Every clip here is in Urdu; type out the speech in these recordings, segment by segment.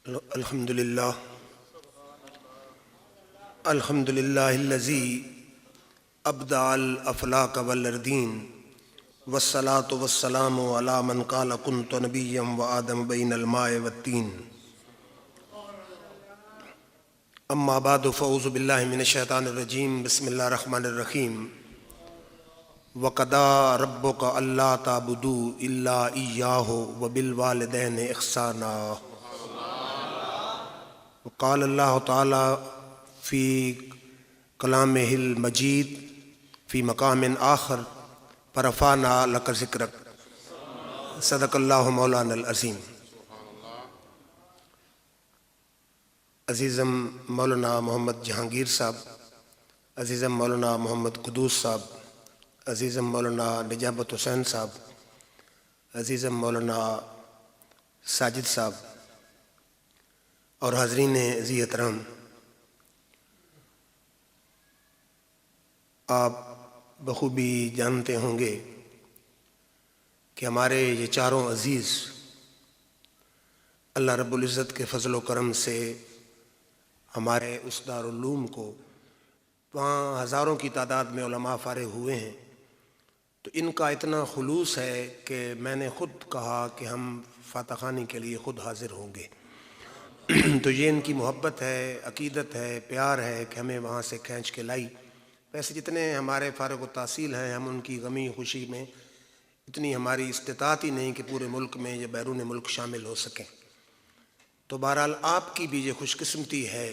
الحمدللہ الحمدللہ الذی ابدع الافلاک والاردین والصلاة والسلام علی من قال کنت نبیا وآدم بین الماء والتین اما بعد فاعوذ باللہ من الشیطان الرجیم بسم اللہ الرحمن الرحیم وَقَضَىٰ رَبُّكَ أَلَّا تَعْبُدُوا إِلَّا إِيَّاهُ وَبِالْوَالِدَيْنِ إِحْسَانًا وقال اللہ تعالی فی کلامہ المجید فی مقام آخر فرفعنا لک ذکرک صدق اللہ مولانا العظیم۔ عزیزم مولانا محمد جہانگیر صاحب، عزیزم مولانا محمد قدوس صاحب، عزیزم مولانا نجابت حسین صاحب، عزیزم مولانا ساجد صاحب اور حاضرین ذی احترام، آپ بخوبی جانتے ہوں گے کہ ہمارے یہ چاروں عزیز اللہ رب العزت کے فضل و کرم سے ہمارے اس دارالعلوم کو وہاں ہزاروں کی تعداد میں علماء فارغ ہوئے ہیں، تو ان کا اتنا خلوص ہے کہ میں نے خود کہا کہ ہم فاتح خوانی کے لیے خود حاضر ہوں گے۔ تو یہ ان کی محبت ہے، عقیدت ہے، پیار ہے کہ ہمیں وہاں سے کھینچ کے لائی۔ ویسے جتنے ہمارے فارغ التحصیل ہیں، ہم ان کی غمی خوشی میں اتنی ہماری استطاعت ہی نہیں کہ پورے ملک میں یا بیرون ملک شامل ہو سکیں۔ تو بہرحال آپ کی بھی یہ خوش قسمتی ہے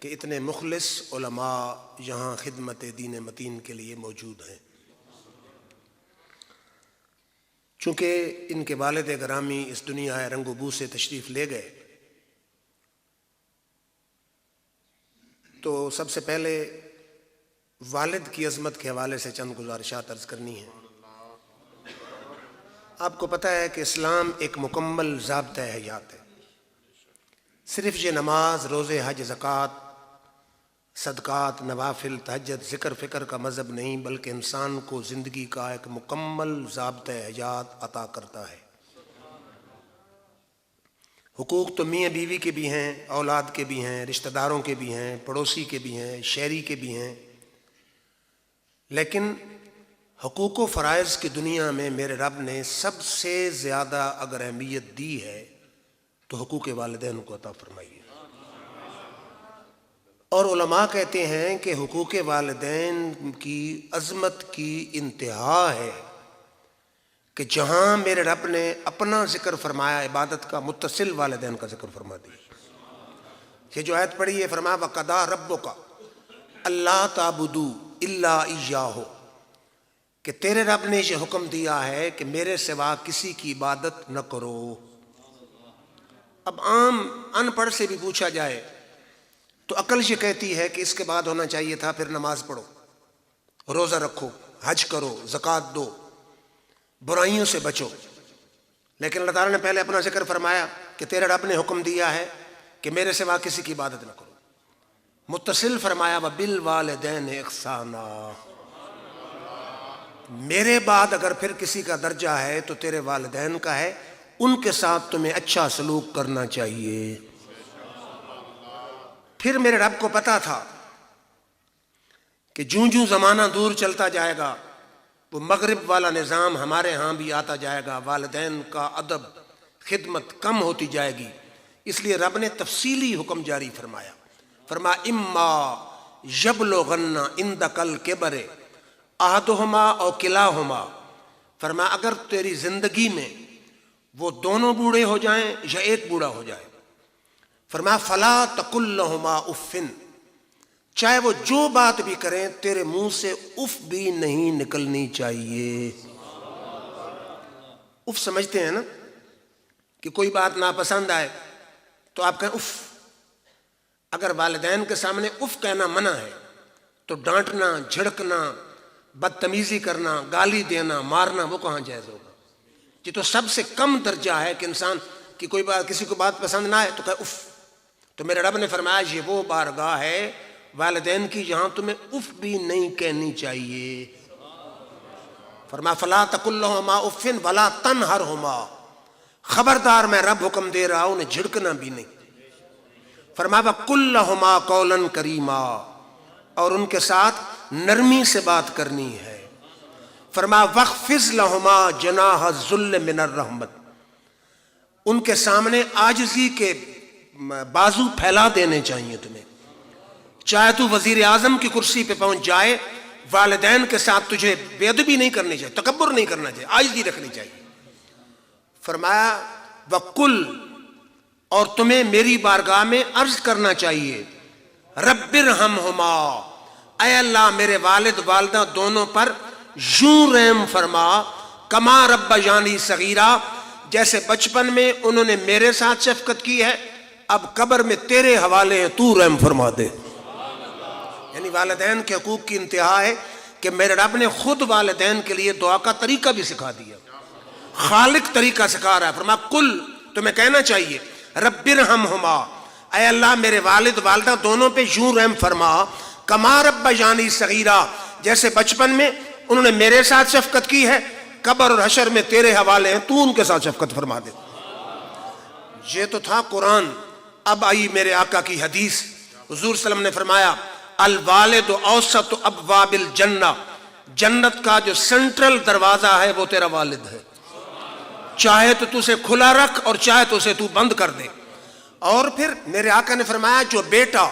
کہ اتنے مخلص علماء یہاں خدمت دین متین کے لیے موجود ہیں۔ چونکہ ان کے والد گرامی اس دنیا رنگ و بو سے تشریف لے گئے، تو سب سے پہلے والد کی عظمت کے حوالے سے چند گزارشات عرض کرنی ہیں۔ آپ کو پتہ ہے کہ اسلام ایک مکمل ضابطہ حیات ہے۔ صرف یہ نماز، روزے، حج، زکوٰۃ، صدقات، نوافل، تہجد، ذکر فکر کا مذہب نہیں، بلکہ انسان کو زندگی کا ایک مکمل ضابطہ حیات عطا کرتا ہے۔ حقوق تو میاں بیوی کے بھی ہیں، اولاد کے بھی ہیں، رشتہ داروں کے بھی ہیں، پڑوسی کے بھی ہیں، شہری کے بھی ہیں، لیکن حقوق و فرائض کی دنیا میں میرے رب نے سب سے زیادہ اگر اہمیت دی ہے تو حقوق والدین کو عطا فرمائی ہے۔ اور علماء کہتے ہیں کہ حقوق والدین کی عظمت کی انتہا ہے کہ جہاں میرے رب نے اپنا ذکر فرمایا عبادت کا، متصل والدین کا ذکر فرما دیا۔ یہ جو آیت پڑھی ہے، فرمایا وَقَضَىٰ رَبُّكَ أَلَّا تَعْبُدُوا إِلَّا إِيَّاهُ، کہ تیرے رب نے یہ حکم دیا ہے کہ میرے سوا کسی کی عبادت نہ کرو۔ اب عام ان پڑھ سے بھی پوچھا جائے تو عقل یہ کہتی ہے کہ اس کے بعد ہونا چاہیے تھا پھر نماز پڑھو، روزہ رکھو، حج کرو، زکوٰۃ دو، برائیوں سے بچو، لیکن اللہ تعالیٰ نے پہلے اپنا ذکر فرمایا کہ تیرے رب نے حکم دیا ہے کہ میرے سوا کسی کی عبادت نہ کرو۔ متصل فرمایا وَبِالْوَالِدَيْنِ إِحْسَانًا، میرے بعد اگر پھر کسی کا درجہ ہے تو تیرے والدین کا ہے، ان کے ساتھ تمہیں اچھا سلوک کرنا چاہیے۔ پھر میرے رب کو پتا تھا کہ جوں جوں زمانہ دور چلتا جائے گا وہ مغرب والا نظام ہمارے ہاں بھی آتا جائے گا، والدین کا ادب خدمت کم ہوتی جائے گی، اس لیے رب نے تفصیلی حکم جاری فرمایا۔ فرمایا اما یبلغن عندک الکبر احدہما او کلاہما، فرمایا اگر تیری زندگی میں وہ دونوں بوڑھے ہو جائیں یا ایک بوڑھا ہو جائے، فرمایا فلا تقل لہما اف، چاہے وہ جو بات بھی کریں تیرے منہ سے اف بھی نہیں نکلنی چاہیے۔ اف سمجھتے ہیں نا کہ کوئی بات ناپسند آئے تو آپ کہیں اف۔ اگر والدین کے سامنے اف کہنا منع ہے تو ڈانٹنا، جھڑکنا، بدتمیزی کرنا، گالی دینا، مارنا وہ کہاں جائز ہوگا؟ یہ تو سب سے کم درجہ ہے کہ انسان کی کوئی بات، کسی کو بات پسند نہ آئے تو کہے اف۔ تو میرے رب نے فرمایا یہ وہ بارگاہ ہے والدین کی جہاں تمہیں اف بھی نہیں کہنی چاہیے۔ فرمایا فلا تقل لہما اف ولا تنہرہما، خبردار میں رب حکم دے رہا ہوں انہیں جھڑکنا بھی نہیں۔ فرمایا وَقُلْ لَهُمَا قَوْلًا كَرِيمًا، اور ان کے ساتھ نرمی سے بات کرنی ہے۔ فرمایا وَاخْفِضْ لَهُمَا جَنَاحَ الذُّلِّ مِنَ الرَّحْمَةِ، ان کے سامنے عاجزی کے بازو پھیلا دینے چاہیے تمہیں۔ چاہے تو وزیر اعظم کی کرسی پہ پہنچ جائے، والدین کے ساتھ تجھے بے ادبی نہیں کرنی چاہیے، تکبر نہیں کرنا چاہیے، عاجزی رکھنی چاہیے۔ فرمایا وَقُلْ، اور تمہیں میری بارگاہ میں عرض کرنا چاہیے، رب ارحمہما، اے اللہ میرے والد والدہ دونوں پر یوں رحم فرما، کما ربیانی صغیرا، جیسے بچپن میں انہوں نے میرے ساتھ شفقت کی ہے، اب قبر میں تیرے حوالے ہیں، تو رحم فرما دے۔ یعنی والدین کے حقوق کی انتہا ہے کہ میرے رب نے خود والدین کے لیے دعا کا طریقہ بھی سکھا دیا، خالق طریقہ سکھا رہا ہے۔ فرمایا کل، تمہیں کہنا چاہیے، رب ارحمہما، اے اللہ میرے والد والدہ دونوں پہ یوں رحم فرما، کما ربیانی صغیرا، جیسے بچپن میں انہوں نے میرے ساتھ شفقت کی ہے، قبر اور حشر میں تیرے حوالے ہیں، تو ان کے ساتھ شفقت فرما دے۔ یہ تو تھا قرآن، اب آئی میرے آقا کی حدیث۔ حضور صلی اللہ علیہ وسلم نے فرمایا الوالد اوسط ابواب الجنہ، جنت کا جو سینٹرل دروازہ ہے وہ تیرا والد ہے، چاہے تو اسے کھلا رکھ اور چاہے تو اسے تو بند کر دے۔ اور پھر میرے آقا نے فرمایا جو بیٹا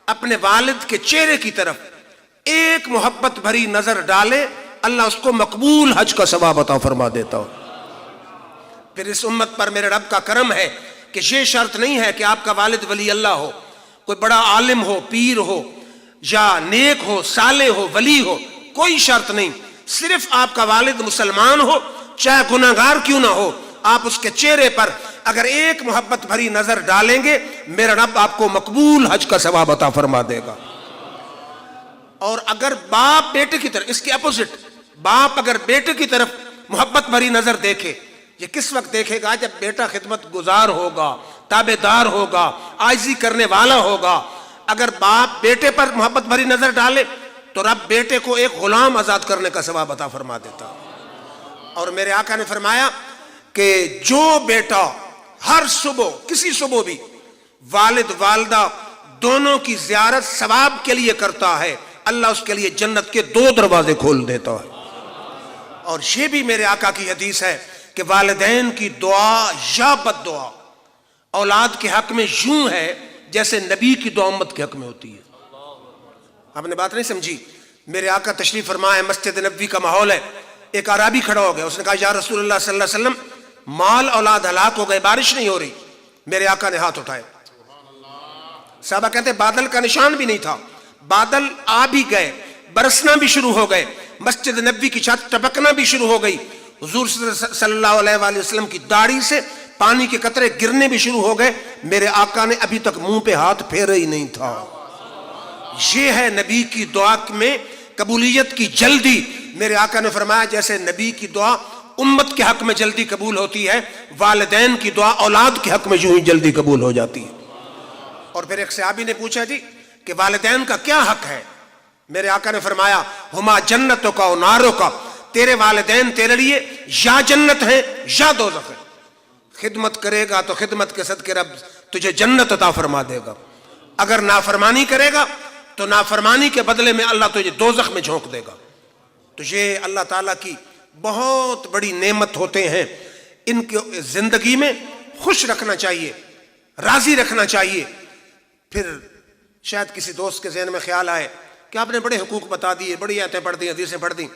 اپنے والد کے چہرے کی طرف ایک محبت بھری نظر ڈالے، اللہ اس کو مقبول حج کا ثواب عطا فرما دیتا ہو۔ پھر اس امت پر میرے رب کا کرم ہے کہ یہ شرط نہیں ہے کہ آپ کا والد ولی اللہ ہو، کوئی بڑا عالم ہو، پیر ہو، یا نیک ہو، صالح ہو، ولی ہو، کوئی شرط نہیں، صرف آپ کا والد مسلمان ہو، چاہے گناہگار کیوں نہ ہو، آپ اس کے چہرے پر اگر ایک محبت بھری نظر ڈالیں گے، میرا رب آپ کو مقبول حج کا ثواب عطا فرما دے گا۔ اور اگر باپ بیٹے کی طرف، اس کے اپوزٹ، باپ اگر بیٹے کی طرف محبت بھری نظر دیکھے، یہ کس وقت دیکھے گا؟ جب بیٹا خدمت گزار ہوگا، تابع دار ہوگا، عاجزی کرنے والا ہوگا۔ اگر باپ بیٹے پر محبت بھری نظر ڈالے تو رب بیٹے کو ایک غلام آزاد کرنے کا ثواب عطا فرما دیتا۔ اور میرے آقا نے فرمایا کہ جو بیٹا ہر صبح، کسی صبح بھی والد والدہ دونوں کی زیارت ثواب کے لیے کرتا ہے، اللہ اس کے لیے جنت کے 2 دروازے کھول دیتا ہے۔ اور یہ بھی میرے آقا کی حدیث ہے کہ والدین کی دعا یا بد دعا اولاد کے حق میں یوں ہے جیسے نبی کی دعا امت کے حق میں ہوتی ہے۔ آپ نے بات نہیں سمجھی؟ میرے آقا تشریف فرمائے، مسجد نبوی کا ماحول ہے، ایک عربی کھڑا ہو گیا، اس نے کہا یا رسول اللہ صلی اللہ علیہ وسلم، مال اولاد ہلاک ہو گئے، بارش نہیں ہو رہی۔ میرے آقا نے ہاتھ اٹھائے، صحابہ کہتے بادل کا نشان بھی نہیں تھا، بادل آ بھی گئے، برسنا بھی شروع ہو گئے، مسجد نبوی کی چھت ٹپکنا بھی شروع ہو گئی، حضور صلی اللہ علیہ وآلہ وسلم کی داڑھی سے پانی کے قطرے گرنے بھی شروع ہو گئے، میرے آقا نے ابھی تک منہ پہ ہاتھ پھیرا ہی نہیں تھا۔ یہ ہے نبی کی دعا میں قبولیت کی جلدی۔ میرے آقا نے فرمایا جیسے نبی کی دعا امت کے حق میں جلدی قبول ہوتی ہے، والدین کی دعا اولاد کے حق میں یوں ہی جلدی قبول ہو جاتی ہے۔ اور پھر ایک صحابی نے پوچھا جی کہ والدین کا کیا حق ہے؟ میرے آقا نے فرمایا ہما جنتوں کا و ناروں کا، تیرے والدین تیرے لیے یا جنت ہیں یا دوزخ ہے۔ خدمت کرے گا تو خدمت کے صدقے رب تجھے جنت عطا فرما دے گا، اگر نافرمانی کرے گا تو نافرمانی کے بدلے میں اللہ تجھے دوزخ میں جھونک دے گا۔ تو یہ اللہ تعالیٰ کی بہت بڑی نعمت ہوتے ہیں، ان کی زندگی میں خوش رکھنا چاہیے، راضی رکھنا چاہیے۔ پھر شاید کسی دوست کے ذہن میں خیال آئے کہ آپ نے بڑے حقوق بتا دیے، بڑی آیتیں پڑھ دی، حدیثیں پڑھ دی،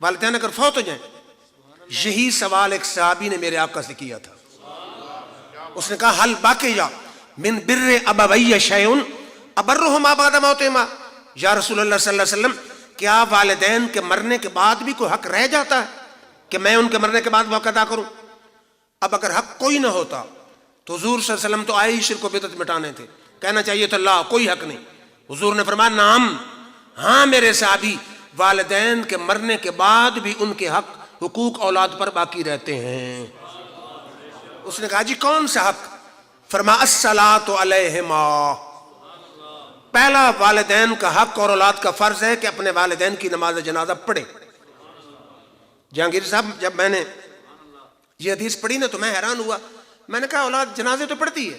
والدین اگر فوت ہو جائیں؟ یہی سوال ایک صحابی نے میرے آقا سے کیا تھا۔ اس نے کہا حل باقی من بر ابوی شیء ابرہما بعد موتہما، یا رسول اللہ صلی اللہ علیہ وسلم کیا والدین کے مرنے کے بعد بھی کوئی حق رہ جاتا ہے کہ میں ان کے مرنے کے بعد وہ حق ادا کروں؟ اب اگر حق کوئی نہ ہوتا تو حضور صلی اللہ علیہ وسلم تو آئے ہی شرک و بدعت مٹانے تھے، کہنا چاہیے تو اللہ کوئی حق نہیں۔ حضور نے فرمایا نعم، ہاں میرے صحابی، والدین کے مرنے کے بعد بھی ان کے حق، حقوق اولاد پر باقی رہتے ہیں۔ اس نے کہا جی کون سا حق؟ فرمایا الصلاۃ علیہما، پہلا والدین کا حق اور اولاد کا فرض ہے کہ اپنے والدین کی نماز جنازہ پڑھے۔ جہانگیر صاحب جب میں نے یہ حدیث پڑھی نا تو میں حیران ہوا، میں نے کہا اولاد جنازے تو پڑھتی ہے،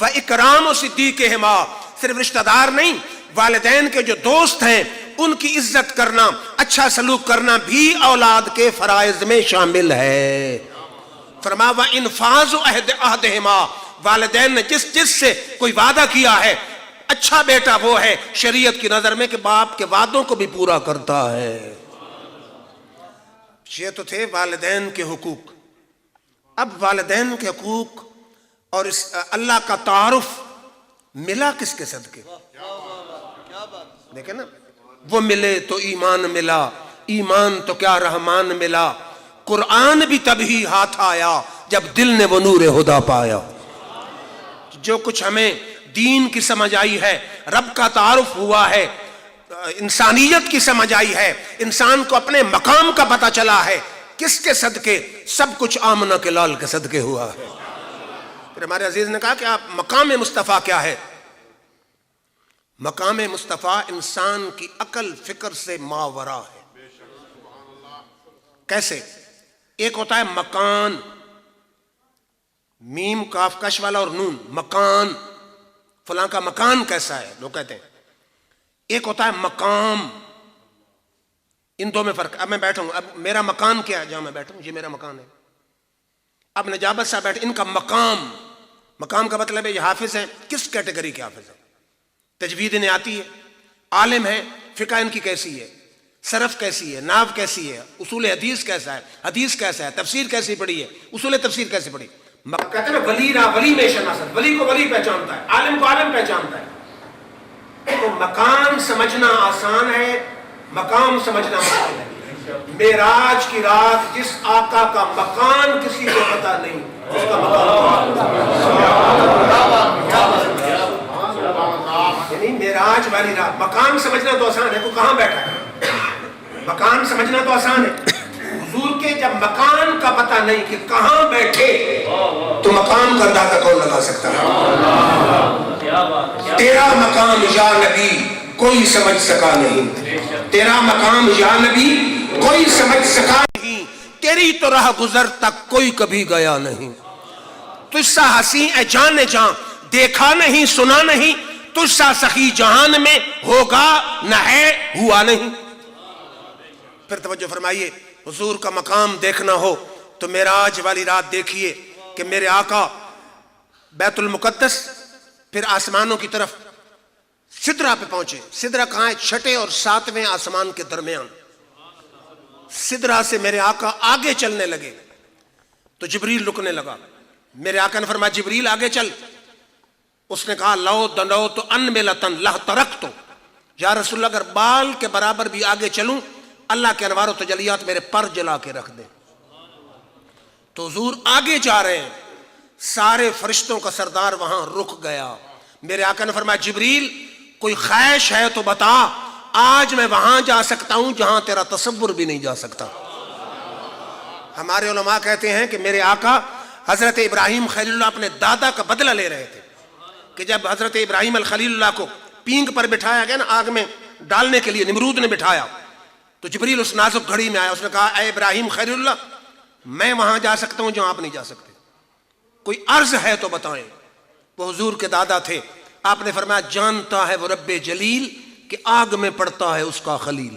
و اکرام صدیقہما، صرف رشتہ دار نہیں، والدین کے جو دوست ہیں ان کی عزت کرنا، اچھا سلوک کرنا بھی اولاد کے فرائض میں شامل ہے۔ فرمایا وانفاذ عہدہما، والدین نے جس سے کوئی وعدہ کیا ہے، اچھا بیٹا وہ ہے شریعت کی نظر میں کہ باپ کے وعدوں کو بھی پورا کرتا ہے۔ یہ تو تھے والدین کے حقوق۔ اب والدین کے حقوق اور اس اللہ کا تعارف ملا کس کے صدقے؟ دیکھیں نا، وہ ملے تو ایمان ملا، ایمان تو کیا رحمان ملا، قرآن بھی تبھی ہاتھ آیا جب دل نے وہ نور ہدا پایا۔ جو کچھ ہمیں دین کی سمجھ آئی ہے، رب کا تعارف ہوا ہے، انسانیت کی سمجھ آئی ہے، انسان کو اپنے مقام کا پتہ چلا ہے، کس کے صدقے؟ سب کچھ آمنہ کے لال کے صدقے ہوا ہے۔ پھر ہمارے عزیز نے کہا کہ آپ مقام مصطفیٰ کیا ہے؟ مقام مصطفیٰ انسان کی عقل فکر سے ماورا ہے۔ کیسے؟ ایک ہوتا ہے مکان، میم کاف کش والا اور نون، مکان، فلاں کا مکان کیسا ہے لوگ کہتے ہیں۔ ایک ہوتا ہے مقام، ان دو میں فرق۔ اب میں بیٹھا ہوں، اب میرا مکان کیا ہے؟ جہاں میں بیٹھا ہوں یہ میرا مکان ہے۔ اب نجابت صاحب بیٹھے، ان کا مقام، مقام کا مطلب ہے یہ حافظ ہیں، کس کیٹیگری کے حافظ ہیں؟ تجوید انہیں آتی ہے، عالم ہے، فقہ ان کی کیسی ہے، صرف کیسی ہے، نحو کیسی ہے، اصول حدیث کیسا ہے، حدیث کیسا ہے، تفسیر کیسی پڑھی ہے، اصول تفسیر کیسی پڑھی۔ کہتے ہیں نا ولی را ولی میں شناست، ولی کو ولی پہچانتا ہے، عالم کو عالم پہچانتا ہے۔ تو مقام سمجھنا آسان ہے، مقام سمجھنا مشکل ہے۔ معراج کی رات جس آقا کا مقام کسی کو پتہ نہیں، اس کا مقام یعنی معراج والی رات۔ مقام سمجھنا تو آسان ہے، کوئی کہاں بیٹھا ہے، مقام سمجھنا تو آسان ہے۔ حضور کے جب مقام کا پتہ نہیں کہ کہاں بیٹھے تو مقام کا اندازہ کون لگا سکتا ہے؟ تیرا مقام یا نبی کوئی سمجھ سکا نہیں، تیرا مقام یا نبی کوئی سمجھ سکا نہیں، تیری تو راہ گزر تک کوئی کبھی گیا نہیں۔ تجھ سا حسین اے جان جان دیکھا نہیں سنا نہیں، تجھ سا سخی جہان میں ہوگا نہ ہے ہوا نہیں۔ پھر توجہ فرمائیے، حضور کا مقام دیکھنا ہو تو معراج والی رات دیکھیے کہ میرے آقا بیت المقدس پھر آسمانوں کی طرف سدرہ پہ پہنچے۔ سدرہ کہاں ہے؟ چھٹے اور ساتویں آسمان کے درمیان۔ سدرہ سے میرے آقا آگے چلنے لگے تو جبریل رکنے لگا۔ میرے آقا نے فرمایا جبریل آگے چل۔ اس نے کہا لو دنو تو ان ملتن لہ ترکتو، یا رسول اللہ اگر بال کے برابر بھی آگے چلوں اللہ کے انوار و تجلیات میرے پر جلا کے رکھ دیں۔ تو حضور آگے جا رہے ہیں، سارے فرشتوں کا سردار وہاں رک گیا۔ میرے آقا نے فرمایا جبریل کوئی خواہش ہے تو بتا، آج میں وہاں جا سکتا ہوں جہاں تیرا تصور بھی نہیں جا سکتا۔ ہمارے علماء کہتے ہیں کہ میرے آقا حضرت ابراہیم خلیل اللہ اپنے دادا کا بدلہ لے رہے تھے کہ جب حضرت ابراہیم الخلیل اللہ کو پینگ پر بٹھایا گیا نا، آگ میں ڈالنے کے لیے نمرود نے بٹھایا، تو جبریل اس نازک گھڑی میں آیا، اس نے کہا اے ابراہیم خلیل اللہ میں وہاں جا سکتا ہوں جہاں آپ نہیں جا سکتے، کوئی عرض ہے تو بتائیں۔ وہ حضور کے دادا تھے، آپ نے فرمایا جانتا ہے وہ رب جلیل کہ آگ میں پڑتا ہے اس کا خلیل،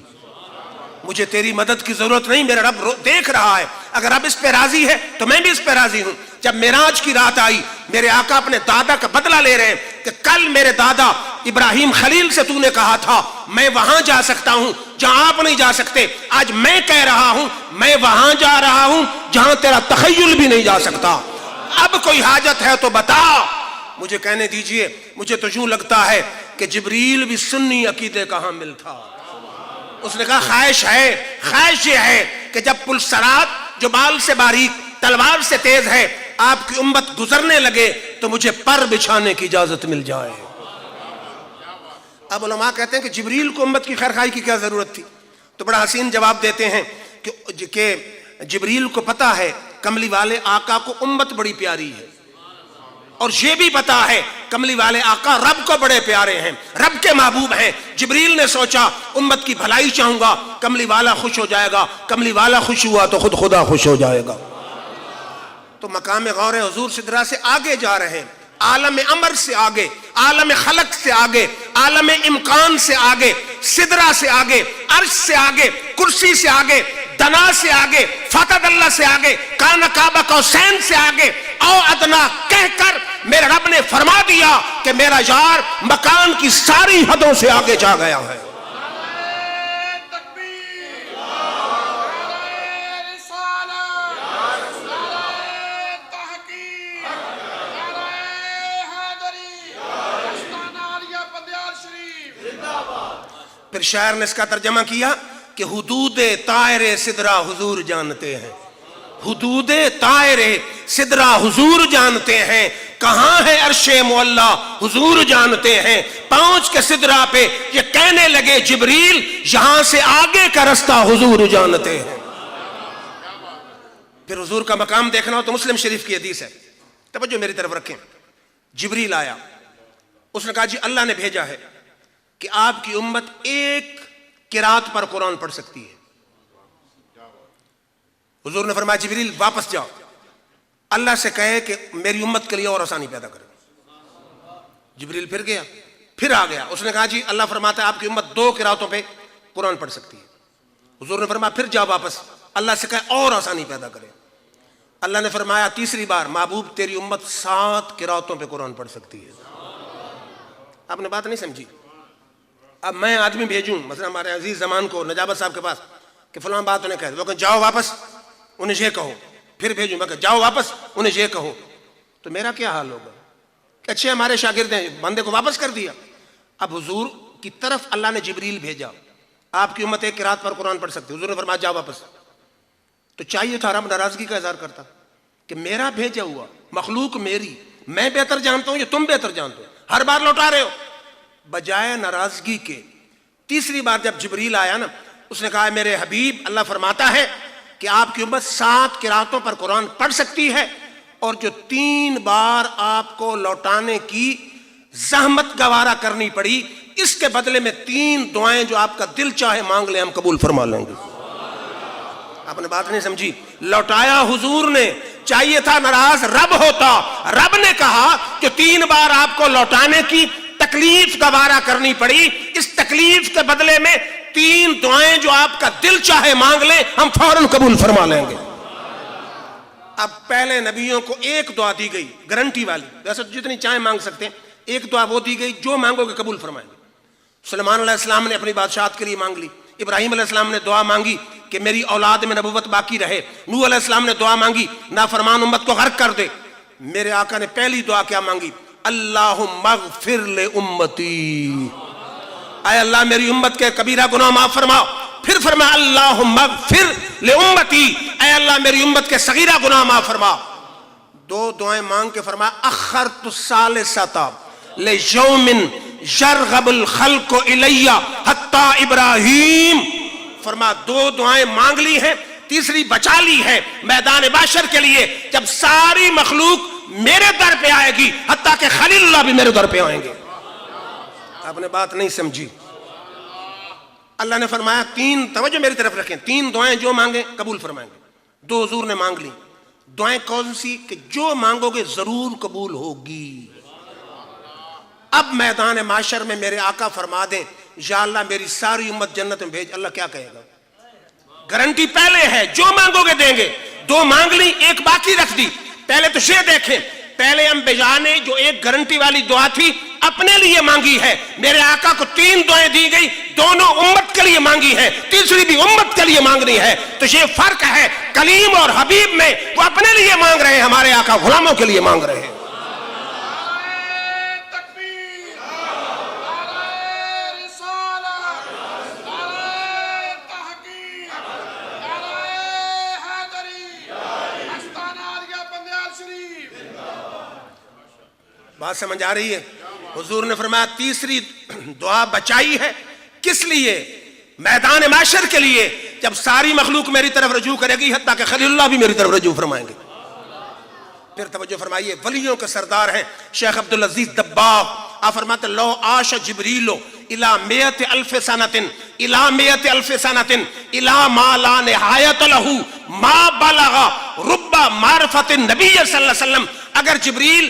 مجھے تیری مدد کی ضرورت نہیں، میرا رب دیکھ رہا ہے، اگر رب اس پہ راضی ہے تو میں بھی اس پہ راضی ہوں۔ جب معراج کی رات آئی میرے آقا اپنے دادا کا بدلہ لے رہے ہیں کہ کل میرے دادا ابراہیم خلیل سے تو نے کہا تھا میں وہاں جا سکتا ہوں جہاں آپ نہیں جا سکتے، آج میں کہہ رہا ہوں میں وہاں جا رہا ہوں جہاں تیرا تخیل بھی نہیں جا سکتا، اب کوئی حاجت ہے تو بتا۔ مجھے کہنے دیجئے، مجھے تو یوں لگتا ہے کہ جبریل بھی سنی عقیدے کا حامل تھا۔ اس نے کہا خواہش ہے، خواہش یہ ہے کہ جب پلسرات جو بال سے باریک تلوار سے تیز ہے آپ کی امت گزرنے لگے تو مجھے پر بچھانے کی اجازت مل جائے۔ اب علماء کہتے ہیں کہ جبریل کو امت کی خیرخواہی کی کیا ضرورت تھی؟ تو بڑا حسین جواب دیتے ہیں کہ جبریل کو پتا ہے کملی والے آقا کو امت بڑی پیاری ہے، اور یہ بھی پتا ہے کملی والے آقا رب کو بڑے پیارے ہیں، رب کے محبوب ہیں۔ جبریل نے سوچا امت کی بھلائی چاہوں گا، کملی والا خوش ہو جائے گا، کملی والا خوش ہوا تو خود خدا خوش ہو جائے گا۔ تو مقام غور حضور سدرہ سے آگے جا رہے ہیں، عالم امر سے آگے، عالم خلق سے آگے، عالم امکان سے آگے، سدرہ سے آگے، عرش سے آگے، کرسی سے آگے، دنا سے آگے، فتح اللہ سے آگے، کان کعبہ قوسین سے آگے، او ادنا کہہ کر میرے رب نے فرما دیا کہ میرا یار مکان کی ساری حدوں سے آگے جا گیا ہے۔ پھر شاعر نے اس کا ترجمہ کیا کہ حدود طائر سدرہ حضور جانتے ہیں، حدود طائر سدرہ حضور جانتے ہیں، کہاں ہے عرش معلا حضور جانتے ہیں، پہنچ کے سدرہ پہ یہ کہنے لگے جبریل یہاں سے آگے کا رستہ حضور جانتے ہیں۔ پھر حضور کا مقام دیکھنا ہو تو مسلم شریف کی حدیث ہے، توجہ میری طرف رکھیں۔ جبریل آیا، اس نے کہا جی اللہ نے بھیجا ہے کہ آپ کی امت ایک قرات پر قرآن پڑھ سکتی ہے۔ حضور نے فرمایا جبریل واپس جاؤ، اللہ سے کہے کہ میری امت کے لیے اور آسانی پیدا کرے۔ جبریل پھر گیا، پھر آ گیا، اس نے کہا جی اللہ فرماتا ہے آپ کی امت 2 قراتوں پہ قرآن پڑھ سکتی ہے۔ حضور نے فرمایا پھر جاؤ واپس، اللہ سے کہے اور آسانی پیدا کرے۔ اللہ نے فرمایا تیسری بار محبوب تیری امت 7 قراتوں پہ قرآن پڑھ سکتی ہے۔ آپ نے بات نہیں سمجھی؟ اب میں آدمی بھیجوں مثلا ہمارے عزیز زمان کو نجابت صاحب کے پاس کہ فلاں بات انہیں کہہ دو، کہ جاؤ واپس انہیں یہ کہو، پھر بھیجوں میں کہ جاؤ واپس انہیں یہ کہو، تو میرا کیا حال ہوگا کہ اچھے ہمارے شاگرد ہیں، بندے کو واپس کر دیا۔ اب حضور کی طرف اللہ نے جبریل بھیجا، آپ کی امت ایک قرات پر قرآن پڑھ سکتی، حضور نے فرمایا جاؤ واپس۔ تو چاہیے تھا رب ناراضگی کا اظہار کرتا کہ میرا بھیجا ہوا مخلوق میری، میں بہتر جانتا ہوں یا تم بہتر جانتے ہو، ہر بار لوٹا رہے ہو، بجائے ناراضگی کے۔ تیسری بار جب جبریل آیا نا، اس نے کہا میرے حبیب اللہ فرماتا ہے کہ آپ کی امت 7 قراتوں پر قرآن پڑھ سکتی ہے، اور جو 3 بار آپ کو لوٹانے کی زحمت گوارا کرنی پڑی، اس کے بدلے میں 3 دعائیں جو آپ کا دل چاہے مانگ لیں ہم قبول فرما لیں گے۔ آپ نے بات نہیں سمجھی؟ لوٹایا حضور نے، چاہیے تھا ناراض رب ہوتا، رب نے کہا کہ 3 بار آپ کو لوٹانے کی تکلیف گوارا کرنی پڑی، اس تکلیف کے بدلے میں 3 دعائیں جو آپ کا دل چاہے مانگ لیں ہم فوراً قبول فرما لیں گے۔ اب پہلے نبیوں کو ایک دعا دی گئی گارنٹی والی، ویسے جتنی چاہیں مانگ سکتے ہیں، ایک دعا وہ دی گئی جو مانگو گے قبول فرمائیں گے۔ سلیمان علیہ السلام نے اپنی بادشاہت کے لیے مانگ لی، ابراہیم علیہ السلام نے دعا مانگی کہ میری اولاد میں نبوت باقی رہے، نوح علیہ السلام نے دعا مانگی نافرمان امت کو غرق کر دے۔ میرے آقا نے پہلی دعا کیا مانگی؟ اللہم اغفر لامتی، اے اللہ میری امت کے کبیرہ گناہ معاف فرما۔ پھر فرمایا اللہم اغفر لامتی، اے اللہ میری امت کے صغیرہ گناہ معاف فرما۔ 2 دعائیں مانگ کے فرمایا اخرت الثالثۃ لیوم یرغب الخلق الی حتی ابراہیم، فرما 2 دعائیں مانگ لی ہیں، تیسری بچا لی ہے میدان محشر کے لیے، جب ساری مخلوق میرے در پہ آئے گی، حتیٰ کہ خلیل اللہ بھی میرے در پہ آئیں گے۔ آپ نے بات نہیں سمجھی؟ اللہ نے فرمایا 3، توجہ میری طرف رکھیں، 3 دعائیں جو مانگیں قبول فرمائیں گے۔ 2 حضور نے مانگ لی، دعائیں کون سی؟ کہ جو مانگو گے ضرور قبول ہوگی۔ اب میدان معاشر میں میرے آقا فرما دیں یا اللہ میری ساری امت جنت میں بھیج، اللہ کیا کہے گا؟ گارنٹی پہلے ہے، جو مانگو گے دیں گے۔ 2 مانگ لی، ایک باقی رکھ دی۔ پہلے تو یہ دیکھیں، پہلے انبیاء نے جو ایک گارنٹی والی دعا تھی اپنے لیے مانگی ہے، میرے آقا کو 3 دعائیں دی گئی، دونوں امت کے لیے مانگی ہے، تیسری بھی امت کے لیے مانگنی ہے۔ تو یہ فرق ہے کلیم اور حبیب میں، وہ اپنے لیے مانگ رہے ہیں، ہمارے آقا غلاموں کے لیے مانگ رہے ہیں۔ بات سمجھ آ رہی ہے؟ حضور نے فرمایا تیسری دعا بچائی ہے، کس لیے؟ میدان محشر کے لیے، جب ساری مخلوق میری طرف رجوع کرے گی، حتیٰ کہ خلیل اللہ بھی میری طرف رجوع فرمائیں گے۔ پھر توجہ فرمائیے، ولیوں کے سردار ہیں شیخ عبدالعزیز دباغ، آپ فرماتے لو عاش جبریل الی 100,000 سنۃ الی 100,000 سنۃ الی ما لا نہایت لہ ما بلغ رب معرفت النبی صلی اللہ علیہ وسلم، اگر جبریل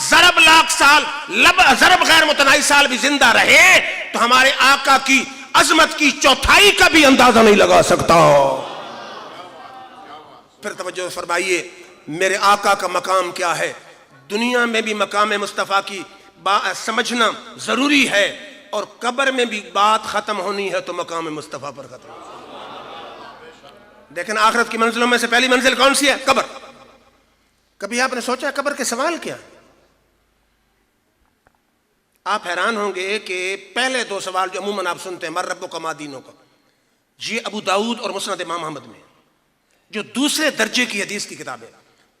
ضرب لاکھ سال ضرب غیر متناہی سال بھی زندہ رہے تو ہمارے آقا کی عظمت کی چوتھائی کا بھی اندازہ نہیں لگا سکتا. پھر توجہ فرمائیے میرے آقا کا مقام کیا ہے. دنیا میں بھی مقام مصطفیٰ کی سمجھنا ضروری ہے اور قبر میں بھی بات ختم ہونی ہے تو مقام مصطفیٰ پر ختم ہونی. لیکن آخرت کی منزلوں میں سے پہلی منزل کون سی ہے؟ قبر. کبھی آپ نے سوچا قبر کے سوال کیا؟ آپ حیران ہوں گے کہ پہلے 2 سوال جو عموماً آپ سنتے ہیں، من ربک ما دینک، یہ ابو داؤد اور مسند امام احمد میں. جو دوسرے درجے کی حدیث کی کتاب ہے،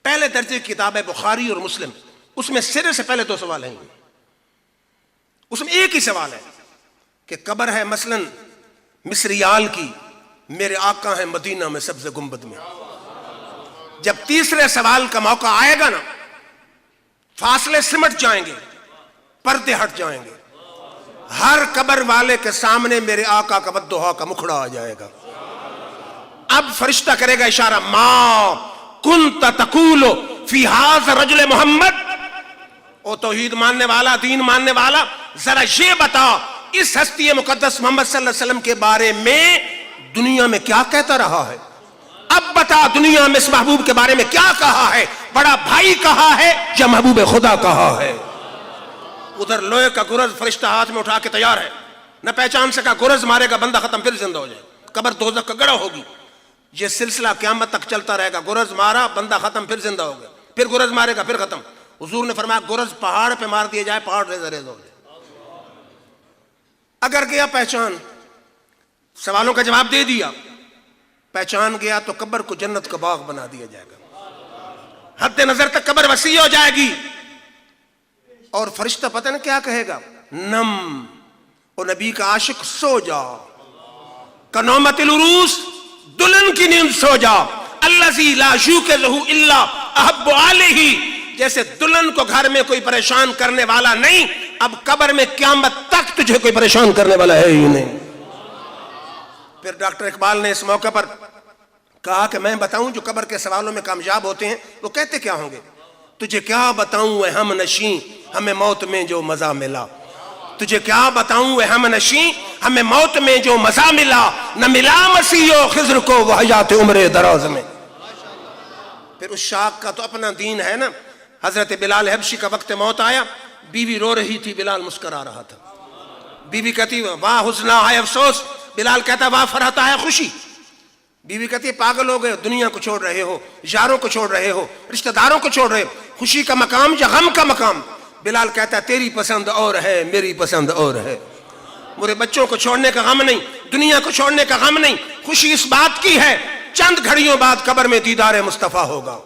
پہلے درجے کی کتاب ہے بخاری اور مسلم، اس میں سرے سے پہلے 2 سوال ہیں. اس میں ایک ہی سوال ہے کہ قبر ہے مثلا مصریال کی، میرے آقا ہیں مدینہ میں سبز گنبد میں. جب تیسرے سوال کا موقع آئے گا نا، فاصلے سمٹ جائیں گے، پردے ہٹ جائیں گے، ہر قبر والے کے سامنے میرے آقا کا والدحا کا مکھڑا آ جائے گا. اب فرشتہ کرے گا اشارہ، ما کنت تقول فی ھذا الرجل محمد، او توحید ماننے والا، دین ماننے والا، ذرا یہ بتا اس ہستی مقدس محمد صلی اللہ علیہ وسلم کے بارے میں دنیا میں کیا کہتا رہا ہے. اب بتا دنیا میں اس محبوب کے بارے میں کیا کہا ہے، بڑا بھائی کہا ہے یا محبوب خدا کہا ہے. ادھر لوہے کا گرز فرشتہ ہاتھ میں اٹھا کے تیار ہے، نہ پہچان سکا، گرز مارے گا، بندہ ختم، پھر زندہ ہو جائے. قبر دوزخ کا گڑھا ہوگی. یہ سلسلہ قیامت تک چلتا رہے گا. گرز مارا، بندہ ختم، پھر زندہ ہو گیا، پھر گرز مارے گا، پھر ختم. حضور نے فرمایا گرز پہاڑ پہ مار دیا جائے، پہاڑ ریزہ ریزہ ہو جائے. اگر گیا پہچان، سوالوں کا جواب دے دیا، پہچان گیا تو قبر کو جنت کا باغ بنا دیا جائے گا. حد نظر تک قبر وسیع ہو جائے گی. اور فرشتہ پتہ نہیں کیا کہے گا، نم، اور نبی کا عاشق سو جا، کنومت العروس، دلہن کی نیند سو جا، الذی لا یوقظہ الا احب علیہ، جیسے دلہن کو گھر میں کوئی پریشان کرنے والا نہیں، اب قبر میں قیامت تک تجھے کوئی پریشان کرنے والا ہے ہی نہیں. پھر ڈاکٹر اقبال نے اس موقع پر کہا کہ میں بتاؤں جو قبر کے سوالوں میں کامیاب ہوتے ہیں وہ کہتے کیا ہوں گے. تجھے کیا بتاؤں اے ہم نشیں ہمیں موت میں جو مزہ ملا، تجھے کیا بتاؤں اے ہم نشیں ہمیں موت میں جو مزہ ملا، نہ ملا مسیح و خضر کو وہ حیات عمر دراز میں. پھر اس شاخ کا تو اپنا دین ہے نا. حضرت بلال حبشی کا وقت موت آیا، بیوی رو رہی تھی، بلال مسکرا رہا تھا. بیوی کہتی واہ حزن ہے افسوس، بلال کہتا واہ فرحت ہے خوشی. بیوی کہتی ہے پاگل ہو گئے، دنیا کو چھوڑ رہے ہو، یاروں کو چھوڑ رہے ہو، رشتہ داروں کو چھوڑ رہے ہو، خوشی کا مقام یا غم کا مقام. بلال کہتا ہے تیری پسند اور ہے، میری پسند اور ہے. میرے بچوں کو چھوڑنے کا غم نہیں، دنیا کو چھوڑنے کا غم نہیں، خوشی اس بات کی ہے چند گھڑیوں بعد قبر میں دیدار مصطفیٰ ہوگا.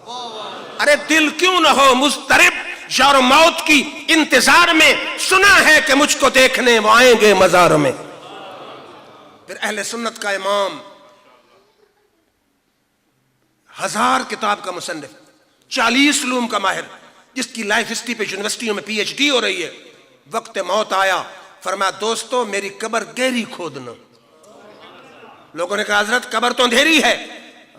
ارے دل کیوں نہ ہو مضطرب یار موت کی انتظار میں، سنا ہے کہ مجھ کو دیکھنے وہ آئیں گے مزار میں. پھر اہل سنت کا امام، 1000 کتاب کا مصنف، 40 علوم کا ماہر، جس کی لائف ہسٹری پہ یونیورسٹیوں میں PhD ہو رہی ہے، وقت موت آیا، فرمایا دوستو میری قبر گہری کھودنا. لوگوں نے کہا حضرت قبر تو اندھیری ہے،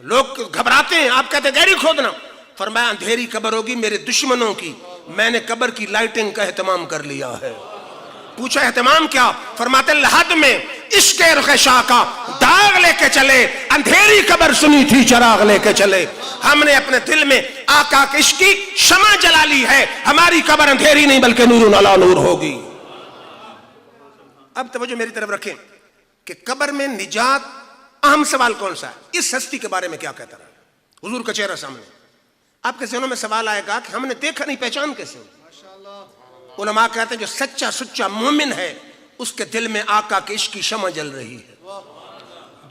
لوگ گھبراتے ہیں، آپ کہتے گہری کھودنا. فرمایا اندھیری قبر ہوگی میرے دشمنوں کی، میں نے قبر کی لائٹنگ کا اہتمام کر لیا ہے. پوچھا اہتمام کیا؟ فرماتے لحد میں عشق رخ شاہ کا داغ لے کے چلے، اندھیری قبر سنی تھی چراغ لے کے چلے. ہم نے اپنے دل میں آقا کے عشق کی شمع جلا لی ہے، ہماری قبر اندھیری نہیں بلکہ نور علی نور ہوگی. اب توجہ میری طرف رکھیں کہ قبر میں نجات، اہم سوال کون سا ہے؟ اس ہستی کے بارے میں کیا کہتا رہا؟ حضور کا چہرہ سامنے، آپ کے ذہنوں میں سوال آئے گا کہ ہم نے دیکھا نہیں، پہچان کیسے؟ علماء کہتے ہیں جو سچا سچا مومن ہے اس کے دل میں آقا کے عشق کی شمع جل رہی ہے.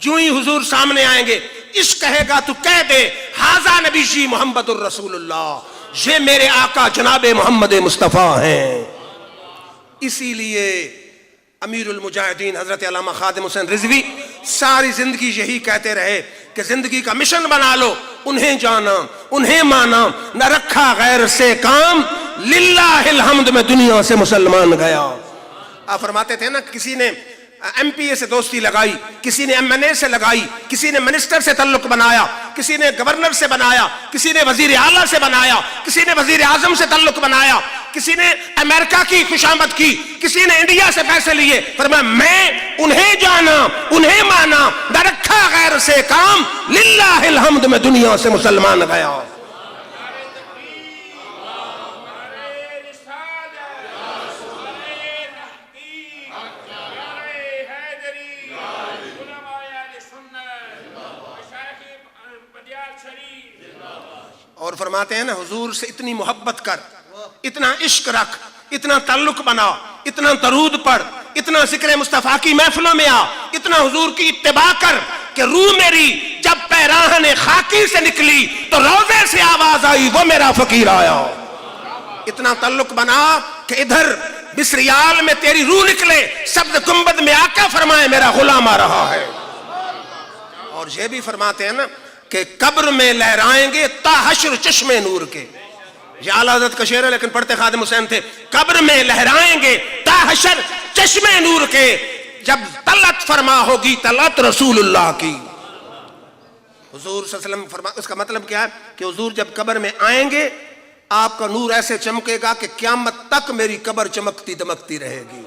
جو ہی حضور سامنے آئیں گے، عشق کہے گا تو کہہ دے ھذا نبی جی محمد الرسول اللہ، یہ میرے آقا جناب محمد مصطفیٰ ہیں. اسی لیے امیر المجاہدین حضرت علامہ خادم حسین رضوی ساری زندگی یہی کہتے رہے کہ زندگی کا مشن بنا لو، انہیں جانا انہیں مانا، نہ رکھا غیر سے کام، للہ الحمد میں دنیا سے مسلمان گیا. آپ فرماتے تھے نا کسی نے MPA سے دوستی لگائی، کسی نے MNA سے لگائی، کسی نے منسٹر سے تعلق بنایا، کسی نے گورنر سے بنایا، کسی نے وزیر اعلیٰ سے بنایا، کسی نے وزیر اعظم سے تعلق بنایا، کسی نے امریکہ کی خوشامد کی، کسی نے انڈیا سے پیسے لیے۔ فرمایا میں انہیں جانا، انہیں مانا، نہ رکھا غیر سے کام، للہ الحمد میں دنیا سے مسلمان گیا۔ اور فرماتے ہیں نا حضور سے اتنی محبت کر، اتنا عشق رکھ، اتنا تعلق بنا، اتنا درود پڑھ، اتنا ذکر مصطفیٰ کی محفلوں میں آ، اتنا حضور کی اتباع کر کہ روح میری جب پیراہن خاکی سے نکلی تو روضے سے آواز آئی وہ میرا فقیر آیا۔ اتنا تعلق بنا کہ ادھر بسریال میں تیری روح نکلے، سبز گنبد میں آقا فرمائے میرا غلام آ رہا ہے۔ اور یہ بھی فرماتے ہیں نا کہ قبر میں لہرائیں گے تا حشر چشمے نور کے، یہ اعلیٰ حضرت کا شعر ہے لیکن پڑھتے خادم حسین تھے۔ قبر میں لہرائیں گے تا حشر چشمے نور کے، جب طلعت فرما ہوگی طلعت رسول اللہ کی۔ حضور صلی اللہ علیہ وسلم فرما، اس کا مطلب کیا ہے کہ حضور جب قبر میں آئیں گے آپ کا نور ایسے چمکے گا کہ قیامت تک میری قبر چمکتی دمکتی رہے گی۔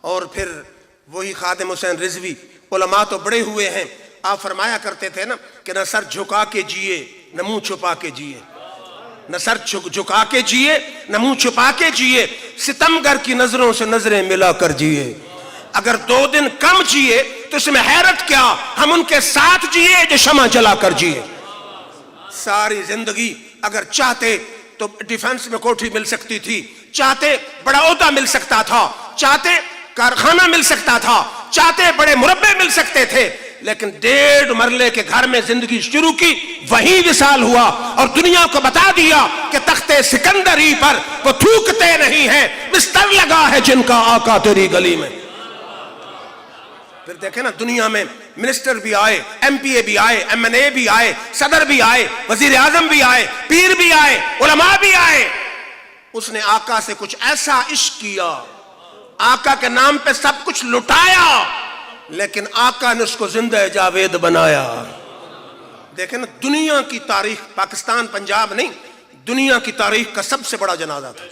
اور پھر وہی خادم حسین رضوی، علماء تو بڑے ہوئے ہیں، آپ فرمایا کرتے تھے نا کہ نہ سر جھکا کے جیے نہ منہ چھپا کے جیے، نہ سر جھکا کے جیے نہ منہ چھپا کے جیے، ستمگر کی نظروں سے نظریں ملا کر جیے۔ اگر 2 دن کم جیے تو اس میں حیرت کیا، ہم ان کے ساتھ جیے جو شمع جلا کر جیے۔ ساری زندگی اگر چاہتے تو ڈیفنس میں کوٹھی مل سکتی تھی، چاہتے بڑا عہدہ مل سکتا تھا، چاہتے کارخانہ مل سکتا تھا، چاہتے بڑے مربع مل سکتے تھے، لیکن 1.5 مرلے کے گھر میں زندگی شروع کی، وہیں وصال ہوا اور دنیا کو بتا دیا کہ تخت سکندری پر وہ تھوکتے نہیں ہیں، بستر لگا ہے جن کا آقا تیری گلی میں۔ پھر دیکھیں نا دنیا میں منسٹر بھی آئے، MPA بھی آئے، MNA بھی آئے، صدر بھی آئے، وزیر اعظم بھی آئے، پیر بھی آئے، علماء بھی آئے۔ اس نے آقا سے کچھ ایسا عشق کیا، آقا کے نام پہ سب کچھ لٹایا، لیکن آقا نے اس کو زندہ جاوید بنایا۔ دیکھیں نا دنیا کی تاریخ، پاکستان پنجاب نہیں، دنیا کی تاریخ کا سب سے بڑا جنازہ تھا۔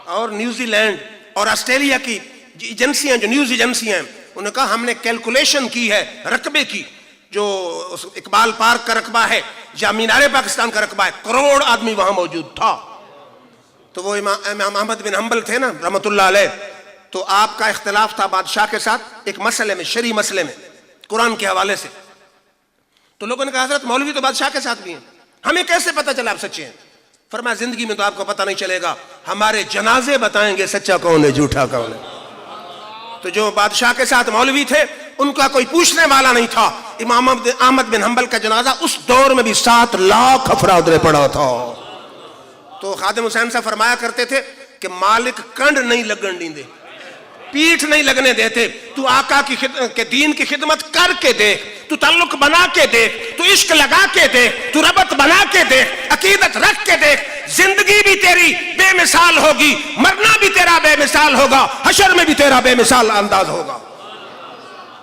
اور نیوزی لینڈ اور آسٹریلیا کی ایجنسیاں، جو نیوز ایجنسیاں ہیں، انہوں نے کہا ہم نے کیلکولیشن کی ہے رقبے کی، جو اقبال پارک کا رقبہ ہے یا مینار پاکستان کا رقبہ ہے، 1 کروڑ آدمی وہاں موجود تھا۔ تو وہ امام احمد بن حنبل تھے نا رحمۃ اللہ علیہ، تو آپ کا اختلاف تھا بادشاہ کے ساتھ ایک مسئلے میں، شرعی مسئلے میں، قرآن کے حوالے سے۔ تو لوگوں نے کہا حضرت مولوی تو بادشاہ کے ساتھ بھی ہیں، ہمیں کیسے پتہ چلا آپ سچے ہیں؟ فرمایا زندگی میں تو آپ کو پتہ نہیں چلے گا، ہمارے جنازے بتائیں گے سچا کون ہے جھوٹا کون ہے۔ تو جو بادشاہ کے ساتھ مولوی تھے ان کا کوئی پوچھنے والا نہیں تھا۔ امام احمد بن حنبل کا جنازہ اس دور میں بھی 7 لاکھ افراد نے پڑھا تھا۔ تو خادم حسین سے فرمایا کرتے تھے کہ مالک کنڈ نہیں لگن دیندے، پیٹھ نہیں لگنے دیتے، تو آقا کے دین کی خدمت کر کے دیکھ، تو تعلق بنا کے دیکھ، تو عشق لگا کے دیکھ، تو ربط بنا کے دیکھ، عقیدت رکھ کے دیکھ، زندگی بھی تیری بے مثال ہوگی، مرنا بھی تیرا بے مثال ہوگا، حشر میں بھی تیرا بے مثال انداز ہوگا۔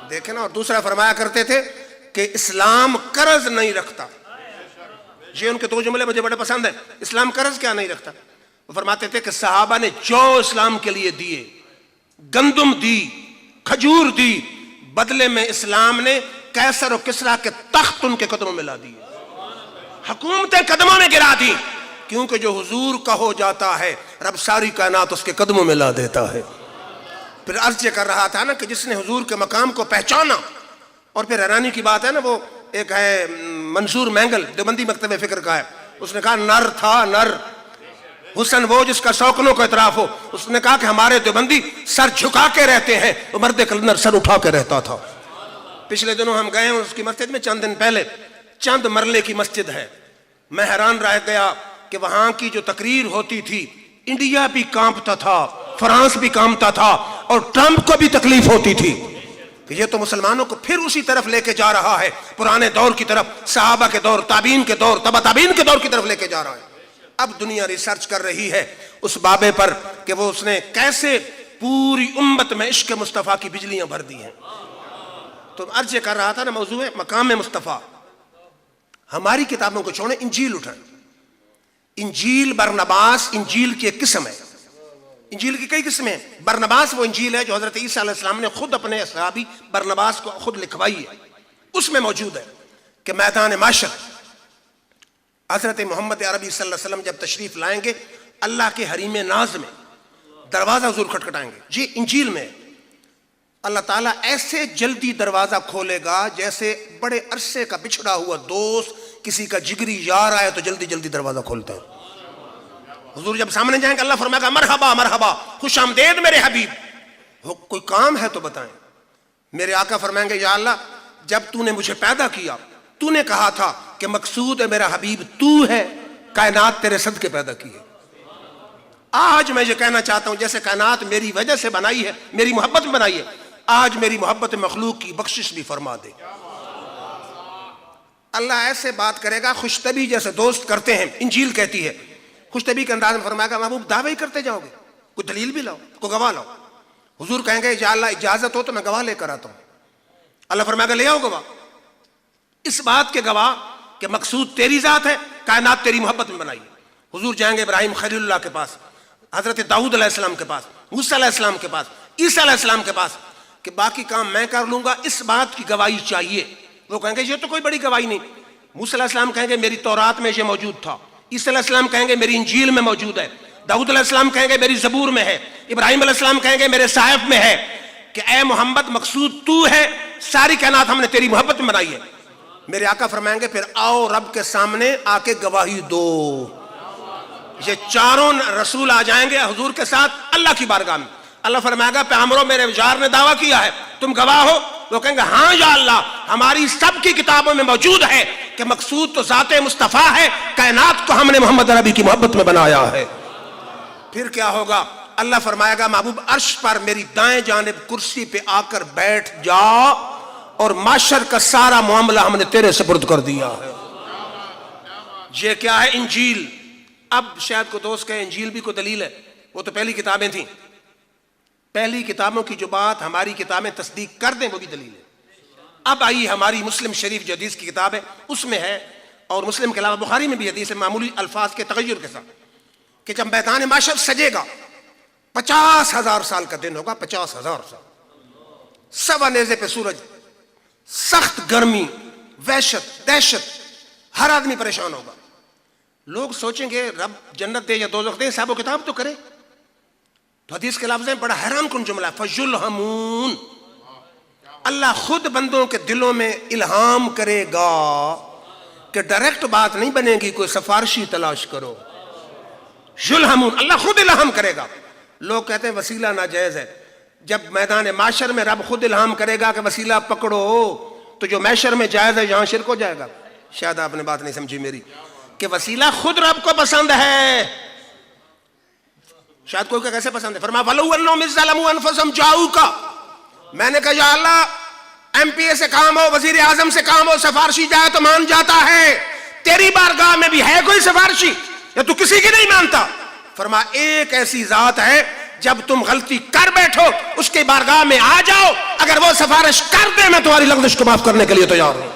دیکھیں نا، اور دوسرا فرمایا کرتے تھے کہ اسلام قرض نہیں رکھتا۔ یہ ان کے 2 جملے مجھے بڑے پسند ہیں۔ اسلام قرض کیا نہیں رکھتا؟ وہ فرماتے تھے کہ صحابہ نے جو اسلام کے لیے دیے، گندم دی، کھجور دی، بدلے میں اسلام نے قیصر و کسریٰ کے تخت ان کے قدموں میں لا دیے، حکومتیں قدموں میں گرا دی، کیونکہ جو حضور کا ہو جاتا ہے رب ساری کائنات اس کے قدموں میں لا دیتا ہے۔ پھر عرض یہ کر رہا تھا نا کہ جس نے حضور کے مقام کو پہچانا، اور پھر حیرانی کی بات ہے نا، وہ ایک ہے منصور مینگل، دیوبندی مکتب فکر کا ہے، اس نے کہا نر تھا نر، حسن وہ جس کا شوقنوں کو اعتراف ہو۔ اس نے کہا کہ ہمارے دیوبندی سر جھکا کے رہتے ہیں، وہ مرد کلندر سر اٹھا کے رہتا تھا۔ پچھلے دنوں ہم گئے ہیں اس کی مسجد میں، چند دن پہلے، چند مرلے کی مسجد ہے، میں حیران رہ گیا کہ وہاں کی جو تقریر ہوتی تھی، انڈیا بھی کانپتا تھا، فرانس بھی کانپتا تھا، اور ٹرمپ کو بھی تکلیف ہوتی تھی کہ یہ تو مسلمانوں کو پھر اسی طرف لے کے جا رہا ہے، پرانے دور کی طرف، صحابہ کے دور، تابعین کے دور، تبع تابعین کے دور کی طرف لے کے جا رہا ہے۔ اب دنیا ریسرچ کر رہی ہے اس بابے پر کہ وہ اس نے کیسے پوری امت میں عشق مصطفیٰ کی بجلیاں بھر دی ہیں. تو عرض کر رہا تھا نا، موضوع ہے مقام مصطفیٰ. ہماری کتابوں کو چھوڑیں، انجیل اٹھائیں. انجیل برنباس انجیل کی ایک قسم ہے. انجیل کی کئی قسمیں ہیں. برنباس وہ انجیل ہے جو حضرت عیسیٰ علیہ السلام نے خود اپنے صحابی برنباس کو خود لکھوائی ہے. اس میں موجود ہے کہ میدان معاشر حضرت محمد عربی صلی اللہ علیہ وسلم جب تشریف لائیں گے، اللہ کے حریم ناز میں دروازہ حضور کھٹکھٹائیں گے. جی انجیل میں اللہ تعالیٰ ایسے جلدی دروازہ کھولے گا جیسے بڑے عرصے کا بچھڑا ہوا دوست، کسی کا جگری یار آئے تو جلدی جلدی دروازہ کھولتا ہے. حضور جب سامنے جائیں گے اللہ فرمائے گا مرحبا مرحبا، خوش آمدید میرے حبیب. کوئی کام ہے تو بتائیں. میرے آقا فرمائیں گے یا اللہ جب تو نے مجھے پیدا کیا تو نے کہا تھا کہ مقصود ہے میرا حبیب تو ہے، کائنات تیرے صدقے پیدا کی ہے. آج میں یہ کہنا چاہتا ہوں جیسے کائنات میری وجہ سے بنائی ہے، میری محبت میں بنائی ہے، آج میری محبت مخلوق کی بخشش بھی فرما دے. اللہ ایسے بات کرے گا خوش طبی جیسے دوست کرتے ہیں. انجیل کہتی ہے خوش طبی کے انداز میں فرمائے گا محبوب دعوے ہی کرتے جاؤ گے، کوئی دلیل بھی لاؤ، کوئی گواہ لاؤ. حضور کہیں گے یا اللہ اجازت ہو تو میں گواہ لے کر آتا ہوں. اللہ فرمائے گا لے آؤ گواہ، اس بات کے گواہ کہ مقصود تیری ذات ہے، کائنات تیری محبت میں بنائی ہے. حضور جائیں گے ابراہیم خلیل اللہ کے پاس، حضرت داؤد علیہ السلام کے پاس، موسیٰ علیہ السلام کے پاس، عیسیٰ علیہ السلام کے پاس کہ باقی کام میں کر لوں گا، اس بات کی گواہی چاہیے. وہ کہیں گے یہ تو کوئی بڑی گواہی نہیں. موسیٰ علیہ السلام کہیں گے میری تورات میں یہ موجود تھا. عیسیٰ علیہ السلام کہیں گے میری انجیل میں موجود ہے. داؤد علیہ السلام کہیں گے میری زبور میں ہے. ابراہیم علیہ السلام کہیں گے میرے صحائف میں ہے کہ اے محمد مقصود تو ہے، ساری کائنات ہم نے تیری محبت میں بنائی ہے. میرے آقا فرمائیں گے پھر آؤ رب کے سامنے آ کے گواہی دو. یہ چاروں رسول آ جائیں گے حضور کے ساتھ اللہ کی بارگاہ میں. اللہ فرمائے گا پیغمبروں میرے یار نے دعویٰ کیا ہے، تم گواہ ہو؟ وہ کہیں گے ہاں یا اللہ ہماری سب کی کتابوں میں موجود ہے کہ مقصود تو ذات مصطفیٰ ہے، کائنات کو ہم نے محمد عربی کی محبت میں بنایا ہے. پھر کیا ہوگا؟ اللہ فرمائے گا محبوب عرش پر میری دائیں جانب کرسی پہ آ کر بیٹھ جا، اور معاشر کا سارا معاملہ ہم نے تیرے سپرد کر دیا ہے. یہ کیا ہے؟ انجیل. اب شاید کو دوست کہے انجیل بھی کوئی دلیل ہے، وہ تو پہلی کتابیں تھیں. پہلی کتابوں کی جو بات ہماری کتابیں تصدیق کر دیں وہ بھی دلیل ہے. اب آئی ہماری مسلم شریف جو حدیث کی کتاب ہے اس میں ہے، اور مسلم کے علاوہ بخاری میں بھی حدیث ہے معمولی الفاظ کے تغیر کے ساتھ، کہ جب میدان معاشر سجے گا 50,000 سال کا دن ہوگا. 50,000 سال، سوا نیزے پہ سورج، سخت گرمی، وحشت، دہشت، ہر آدمی پریشان ہوگا. لوگ سوچیں گے رب جنت دے یا دوزخ دے، صاحب و کتاب تو کرے. تو حدیث کے لفظ ہیں بڑا حیران کن جملہ، فَيُلْهَمُونَ. اللہ خود بندوں کے دلوں میں الہام کرے گا کہ ڈائریکٹ بات نہیں بنے گی، کوئی سفارشی تلاش کرو. یلہمون، اللہ خود الہام کرے گا. لوگ کہتے ہیں وسیلہ ناجائز ہے. جب میدان معاشر میں رب خود الہام کرے گا کہ وسیلہ پکڑو، تو جو معاشر میں جائز ہے یہاں شرک ہو جائے گا. شاید آپ نے بات نہیں سمجھی میری، کہ وسیلہ خود رب کو پسند ہے. شاید کوئی کہ کیسے پسند ہے؟ فرمایا وَلَوْ أَنَّهُمْ إِذْ ظَلَمُوا أَنفُسَهُمْ جَاءُوكَ. میں نے کہا یا اللہ ایم پی اے سے کام ہو، وزیر اعظم سے کام ہو، سفارشی جائے تو مان جاتا ہے، تیری بارگاہ میں بھی ہے کوئی سفارشی یا تو کسی کی نہیں مانتا؟ فرمایا ایک ایسی ذات ہے جب تم غلطی کر بیٹھو اس کی بارگاہ میں آ جاؤ، اگر وہ سفارش کر دے میں تمہاری لغزش کو معاف کرنے کے لیے تیار ہوں.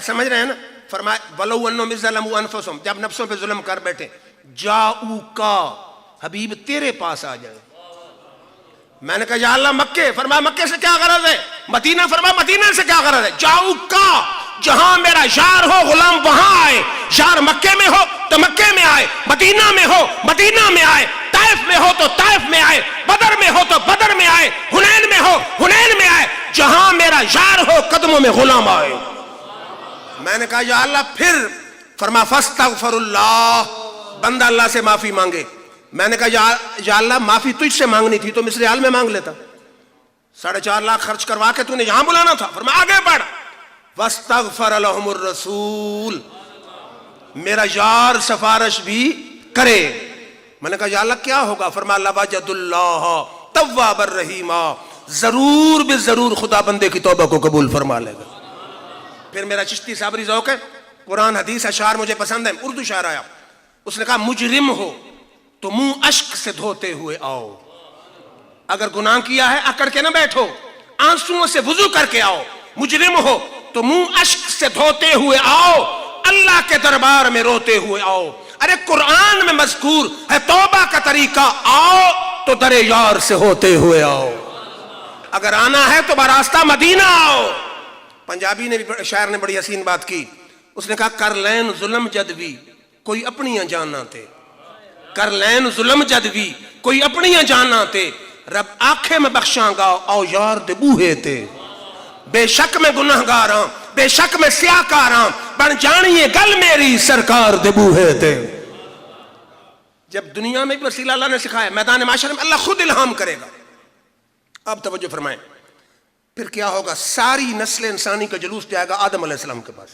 سمجھ رہے ہیں نا؟ فرمایا وَلَوْ أَنَّهُمْ إِذْ ظَلَمُوا أَنفُسَهُمْ، جب نفسوں پہ ظلم کر بیٹھے، جاؤکا، حبیب تیرے پاس آ جائے. میں نے کہا یا اللہ مکے. فرمایا مکے سے کیا غرض ہے؟ مدینہ. فرمایا مدینہ سے کیا غرض ہے؟ جاؤکا، جہاں میرا یار ہو غلام وہاں آئے. یار مکے میں ہو تو مکے میں آئے، مدینہ میں ہو مدینہ میں آئے، طائف میں ہو تو طائف میں آئے، بدر میں ہو تو بدر میں آئے، حنین میں ہو حنین میں آئے. جہاں میرا یار ہو قدموں میں غلام آئے. میں نے کہا یا اللہ پھر؟ فرمایا فاستغفر اللہ، بندہ اللہ سے معافی مانگے. میں نے کہا یا اللہ معافی تجھ سے مانگنی تھی تو مصر حال میں مانگ لیتا، 4.5 لاکھ خرچ کروا کے تو نے یہاں بلانا تھا. فرمایا آگے بڑھ، واستغفر لهم الرسول، میرا یار سفارش بھی کرے. میں نے کہا یا اللہ کیا ہوگا؟ فرمایا لوجد اللہ تواب الرحیم، ضرور بے ضرور خدا بندے کی توبہ کو قبول فرما لے گا۔ پھر میرا چشتی صابری ذوق ہے، قرآن حدیث اشعار مجھے پسند ہے۔ اردو شاعر آیا، اس نے کہا مجرم ہو تو منہ اشک سے دھوتے ہوئے آؤ، اگر گناہ کیا ہے اکڑ کے نہ بیٹھو، آنسوؤں سے وضو کر کے آؤ۔ مجرم ہو تو منہ اشک سے دھوتے ہوئے آؤ، اللہ کے دربار میں روتے ہوئے آؤ۔ ارے قرآن میں مذکور ہے توبہ کا طریقہ، آؤ تو در یار سے ہوتے ہوئے آؤ۔ اگر آنا ہے تو براستہ مدینہ آؤ۔ پنجابی نے بھی، شاعر نے بڑی حسین بات کی، اس نے کہا کر لین ظلم جد بھی کوئی اپنیاں جاننا تے، کر لین ظلم جد بھی کوئی اپنیاں جاننا تے، رب آنکھیں میں بخشاں گا آؤ یار دے بوہے تے۔ بے شک میں گناہ گاراں، بے شک میں سیاہ کاراں، بن جانیے گل میری سرکار دے بوہے تے۔ جب دنیا میں بھی وسیلہ اللہ نے سکھایا، میدان معاشر میں اللہ خود الہام کرے گا۔ اب توجہ فرمائیں، پھر کیا ہوگا؟ ساری نسل انسانی کا جلوس جائے گا آدم علیہ السلام کے پاس،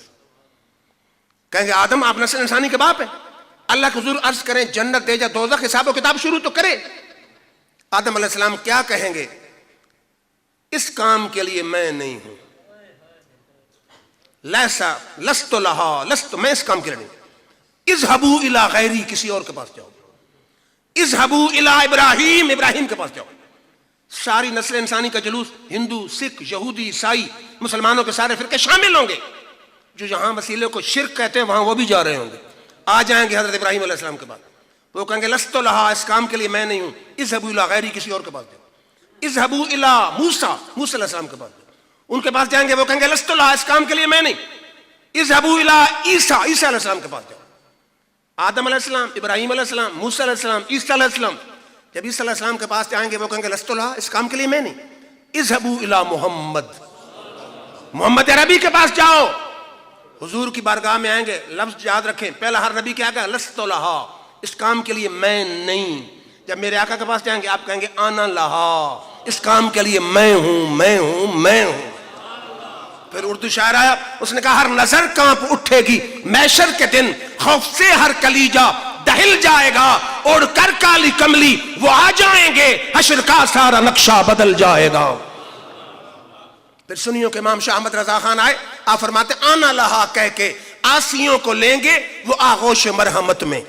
کہیں گے آدم آپ نسل انسانی کے باپ ہیں، اللہ کے حضور عرض کریں جنت دے جا دوزخ، حساب و کتاب شروع تو کرے۔ آدم علیہ السلام کیا کہیں گے؟ اس کام کے لیے میں نہیں ہوں، لست لہا، لست، میں اس کام کے لیے نہیں۔ اذهبوا الی غیری، کسی اور کے پاس جاؤ۔ اذهبوا الی ابراہیم، ابراہیم کے پاس جاؤ۔ ساری نسل انسانی کا جلوس، ہندو، سکھ، یہودی، عیسائی، مسلمانوں کے سارے فرقے شامل ہوں گے۔ جو جہاں وسیلے کو شرک کہتے ہیں وہاں وہ بھی جا رہے ہوں گے، آ جائیں گے حضرت ابراہیم علیہ السلام کے پاس، وہ کہیں گے لست لہا، اس کام کے لیے میں نہیں ہوں۔ اذهبوا الی غیری، کسی اور کے پاس جاؤ۔ اذهبوا الی موسیٰ، موسیٰ علیہ السلام کے پاس جاؤ، ان کے پاس جائیں گے، وہ کہیں گے لست لہا، اس کام کے لیے میں نہیں۔ اذهبوا الی عیسیٰ، عیسیٰ علیہ السلام کے پاس جاؤ۔ آدم علیہ السلام، ابراہیم علیہ السلام، موسیٰ علیہ السلام، عیسیٰ علیہ السلام، جب عیسیٰ علیہ السلام کے پاس جائیں گے وہ کہیں گے لست لہا، اس کام کے لیے میں نہیں۔ اذهبوا الی محمد، محمد عربی کے پاس جاؤ۔ حضور کی بارگاہ میں آئیں گے، لفظ یاد رکھیں، پہلا ہر نبی کیا کہا؟ لست لہا، اس کام کے لیے میں نہیں۔ جب میرے آقا کے پاس جائیں گے آپ کہیں گے آنا لہا، اس کام کے لیے میں ہوں، میں ہوں، میں ہوں۔ پھر اردو شاعر آیا، اس نے کہا ہر نظر کانپ اٹھے گی محشر کے دن، خوف سے ہر کلیجہ دہل جائے گا، اڑ کر کالی کملی وہ آ جائیں گے، حشر کا سارا نقشہ بدل جائے گا۔ پھر سنیوں کے امام شاہ احمد رضا خان آئے، آپ فرماتے آنا لہا کہہ کے آسیوں کو لیں گے وہ آغوش مرحمت میں،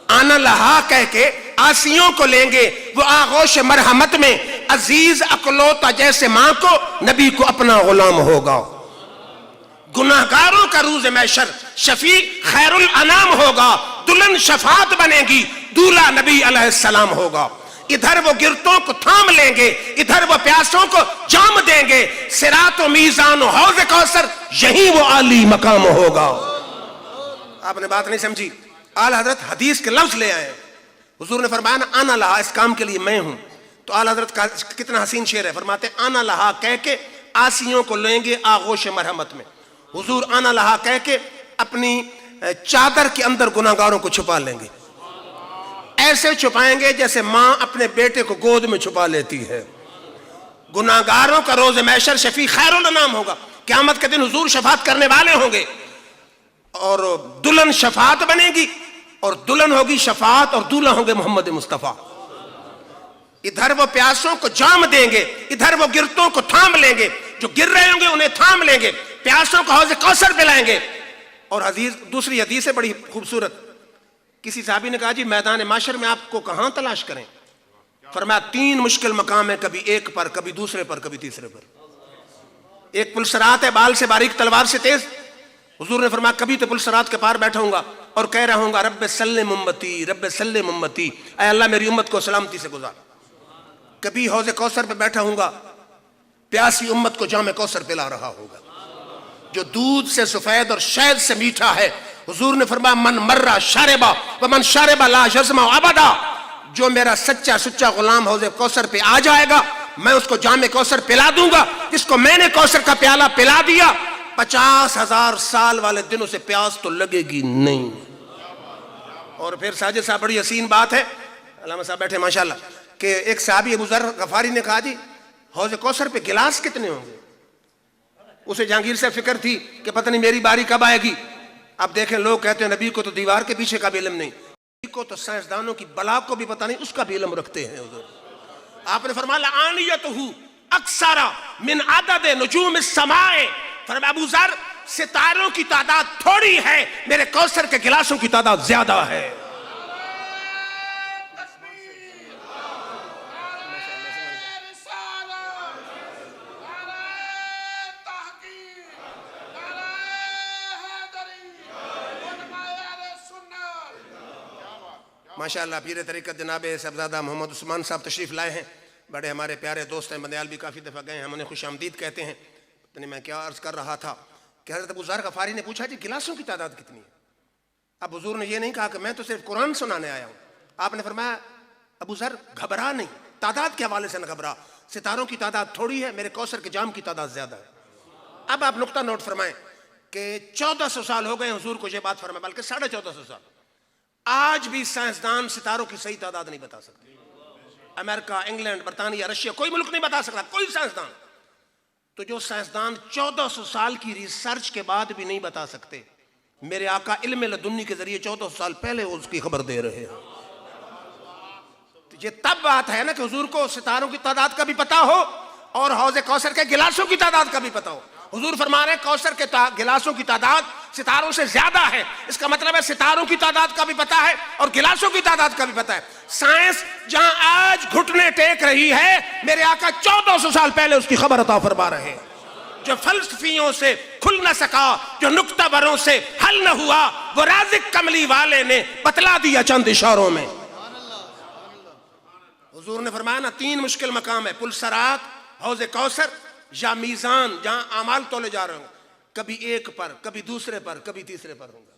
آنا لہا کہہ کے آسیوں کو لیں گے وہ آغوش مرحمت میں، عزیز اکلوتا جیسے ماں کو نبی کو اپنا غلام ہوگا۔ گناہگاروں کا روز محشر شفیع خیر الانام ہوگا، دلہن شفاعت بنے گی، دولہا نبی علیہ السلام ہوگا۔ ادھر وہ گرتوں کو تھام لیں گے، ادھر وہ پیاسوں کو جام دیں گے، صراط و میزان و حوض کوثر یہی وہ عالی مقام ہوگا۔ آپ نے بات نہیں سمجھی، اعلی حضرت حدیث کے لفظ لے آئے، حضور نے فرمایا نا آنا لہا، اس کام کے لیے میں ہوں، تو اعلی حضرت کا کتنا حسین شعر ہے، فرماتے آنا لہا کہہ کے آسیوں کو لیں گے آغوش مرحمت میں۔ حضور آنا لہا کہہ کے اپنی چادر کے اندر گناہگاروں کو چھپا لیں گے، ایسے چھپائیں گے جیسے ماں اپنے بیٹے کو گود میں چھپا لیتی ہے۔ گناہگاروں کا روز محشر شفیع خیر الانام ہوگا، قیامت کے دن حضور شفاعت کرنے والے ہوں گے، اور دلہن شفاعت بنے گی، اور دلہن ہوگی شفاعت، اور دولہا ہوں گے محمد مصطفیٰ۔ ادھر وہ پیاسوں کو جام دیں گے، ادھر وہ گرتوں کو تھام لیں گے، جو گر رہے ہوں گے انہیں تھام لیں گے، پیاسوں کو حوض کوثر پلائیں گے۔ اور حدیث، دوسری حدیث ہے بڑی خوبصورت، کسی صحابی نے کہا جی میدان معاشر میں آپ کو کہاں تلاش کریں؟ فرمایا 3 مشکل مقام ہے، کبھی ایک پر، کبھی دوسرے پر، کبھی تیسرے پر۔ ایک پلسرات ہے، بال سے باریک تلوار سے تیز، حضور نے فرمایا کبھی تو پلسرات کے پار بیٹھا ہوں گا اور کہہ رہا ہوں گا رب سلم امتی، رب سلم امتی، اے اللہ میری امت کو سلامتی سے گزار۔ کبھی حوض کوثر پہ بیٹھا ہوں گا، پیاسی امت کو جام کوثر پلا رہا ہوگا جو دودھ سے سفید اور شہد سے میٹھا ہے۔ حضور نے فرمایا من مرہ شاربہ ومن شاربہ لا یظمأ ابدا، جو میرا سچا سچا غلام حوض کوثر پہ آ جائے گا میں اس کو جام کوثر پلا دوں گا، جس کو میں نے کوثر کا پیالہ پلا دیا 50,000 سال والے دن اسے پیاس تو لگے گی نہیں۔ اور پھر ساجد صاحب بڑی حسین بات ہے، علامہ صاحب بیٹھے ماشاءاللہ، کہ ایک صحابی ابو ذر غفاری نے کہا جی حوض کوثر پہ گلاس کتنے ہوں گے؟ اسے جہانگیر سے فکر تھی کہ پتہ نہیں میری باری کب آئے گی۔ اب دیکھیں لوگ کہتے ہیں نبی کو تو دیوار کے پیچھے کا بھی علم نہیں، نبی کو تو سائنسدانوں کی بلا کو بھی پتہ نہیں، اس کا بھی علم رکھتے ہیں حضور۔ آپ نے فرمایا لآنیتہ اکثر من عدد نجوم السماء، فرمایا ابو ذر ستاروں کی تعداد تھوڑی ہے، میرے کوثر کے گلاسوں کی تعداد زیادہ ہے۔ ماشاءاللہ پیر طریقت جناب صاحبزادہ محمد عثمان صاحب تشریف لائے ہیں، بڑے ہمارے پیارے دوست ہیں، بندیال بھی کافی دفعہ گئے ہیں، ہم انہیں خوش آمدید کہتے ہیں۔ پتہ نہیں میں کیا عرض کر رہا تھا کہ حضرت ابو ذر غفاری نے پوچھا جی گلاسوں کی تعداد کتنی ہے؟ اب حضور نے یہ نہیں کہا کہ میں تو صرف قرآن سنانے آیا ہوں، آپ نے فرمایا ابو ذر گھبرا نہیں، تعداد کے حوالے سے نہ گھبرا، ستاروں کی تعداد تھوڑی ہے، میرے کوثر کے جام کی تعداد زیادہ ہے۔ اب آپ نقطہ نوٹ فرمائیں کہ 1400 سال ہو گئے حضور کو یہ بات فرمائے، بلکہ 1450 سال، آج بھی سائنسدان ستاروں کی صحیح تعداد نہیں بتا سکتے۔ امریکہ، انگلینڈ، برطانیہ، رشیا، کوئی ملک نہیں بتا سکتا، کوئی سائنسدان۔ تو جو سائنسدان 1400 سال کی ریسرچ کے بعد بھی نہیں بتا سکتے، میرے آقا علم لدنی کے ذریعے 1400 سال پہلے اس کی خبر دے رہے ہیں۔ تو یہ تب بات ہے نا کہ حضور کو ستاروں کی تعداد کا بھی پتا ہو اور حوض کوثر کے گلاسوں کی تعداد کا بھی پتا ہو۔ حضور فرما رہے ہیں کوثر کے گلاسوں کی تعداد ستاروں سے زیادہ ہے، اس کا مطلب ہے ستاروں کی تعداد کا بھی پتا ہے اور گلاسوں کی تعداد کا بھی پتا ہے۔ سائنس جہاں آج گھٹنے ٹیک رہی ہے، میرے آقا 1400 سال پہلے اس کی خبر عطا فرما رہے ہیں۔ جو فلسفیوں سے کھل نہ سکا، جو نکتہ بروں سے حل نہ ہوا، وہ رازق کملی والے نے بتلا دیا چند اشاروں میں۔ حضور نے فرمایا نا 3 مشکل مقام ہے، پل صراط، حوض کوثر یا میزان جہاں اعمال تولے جا رہے ہوں، کبھی ایک پر، کبھی دوسرے پر، کبھی تیسرے پر ہوں گے،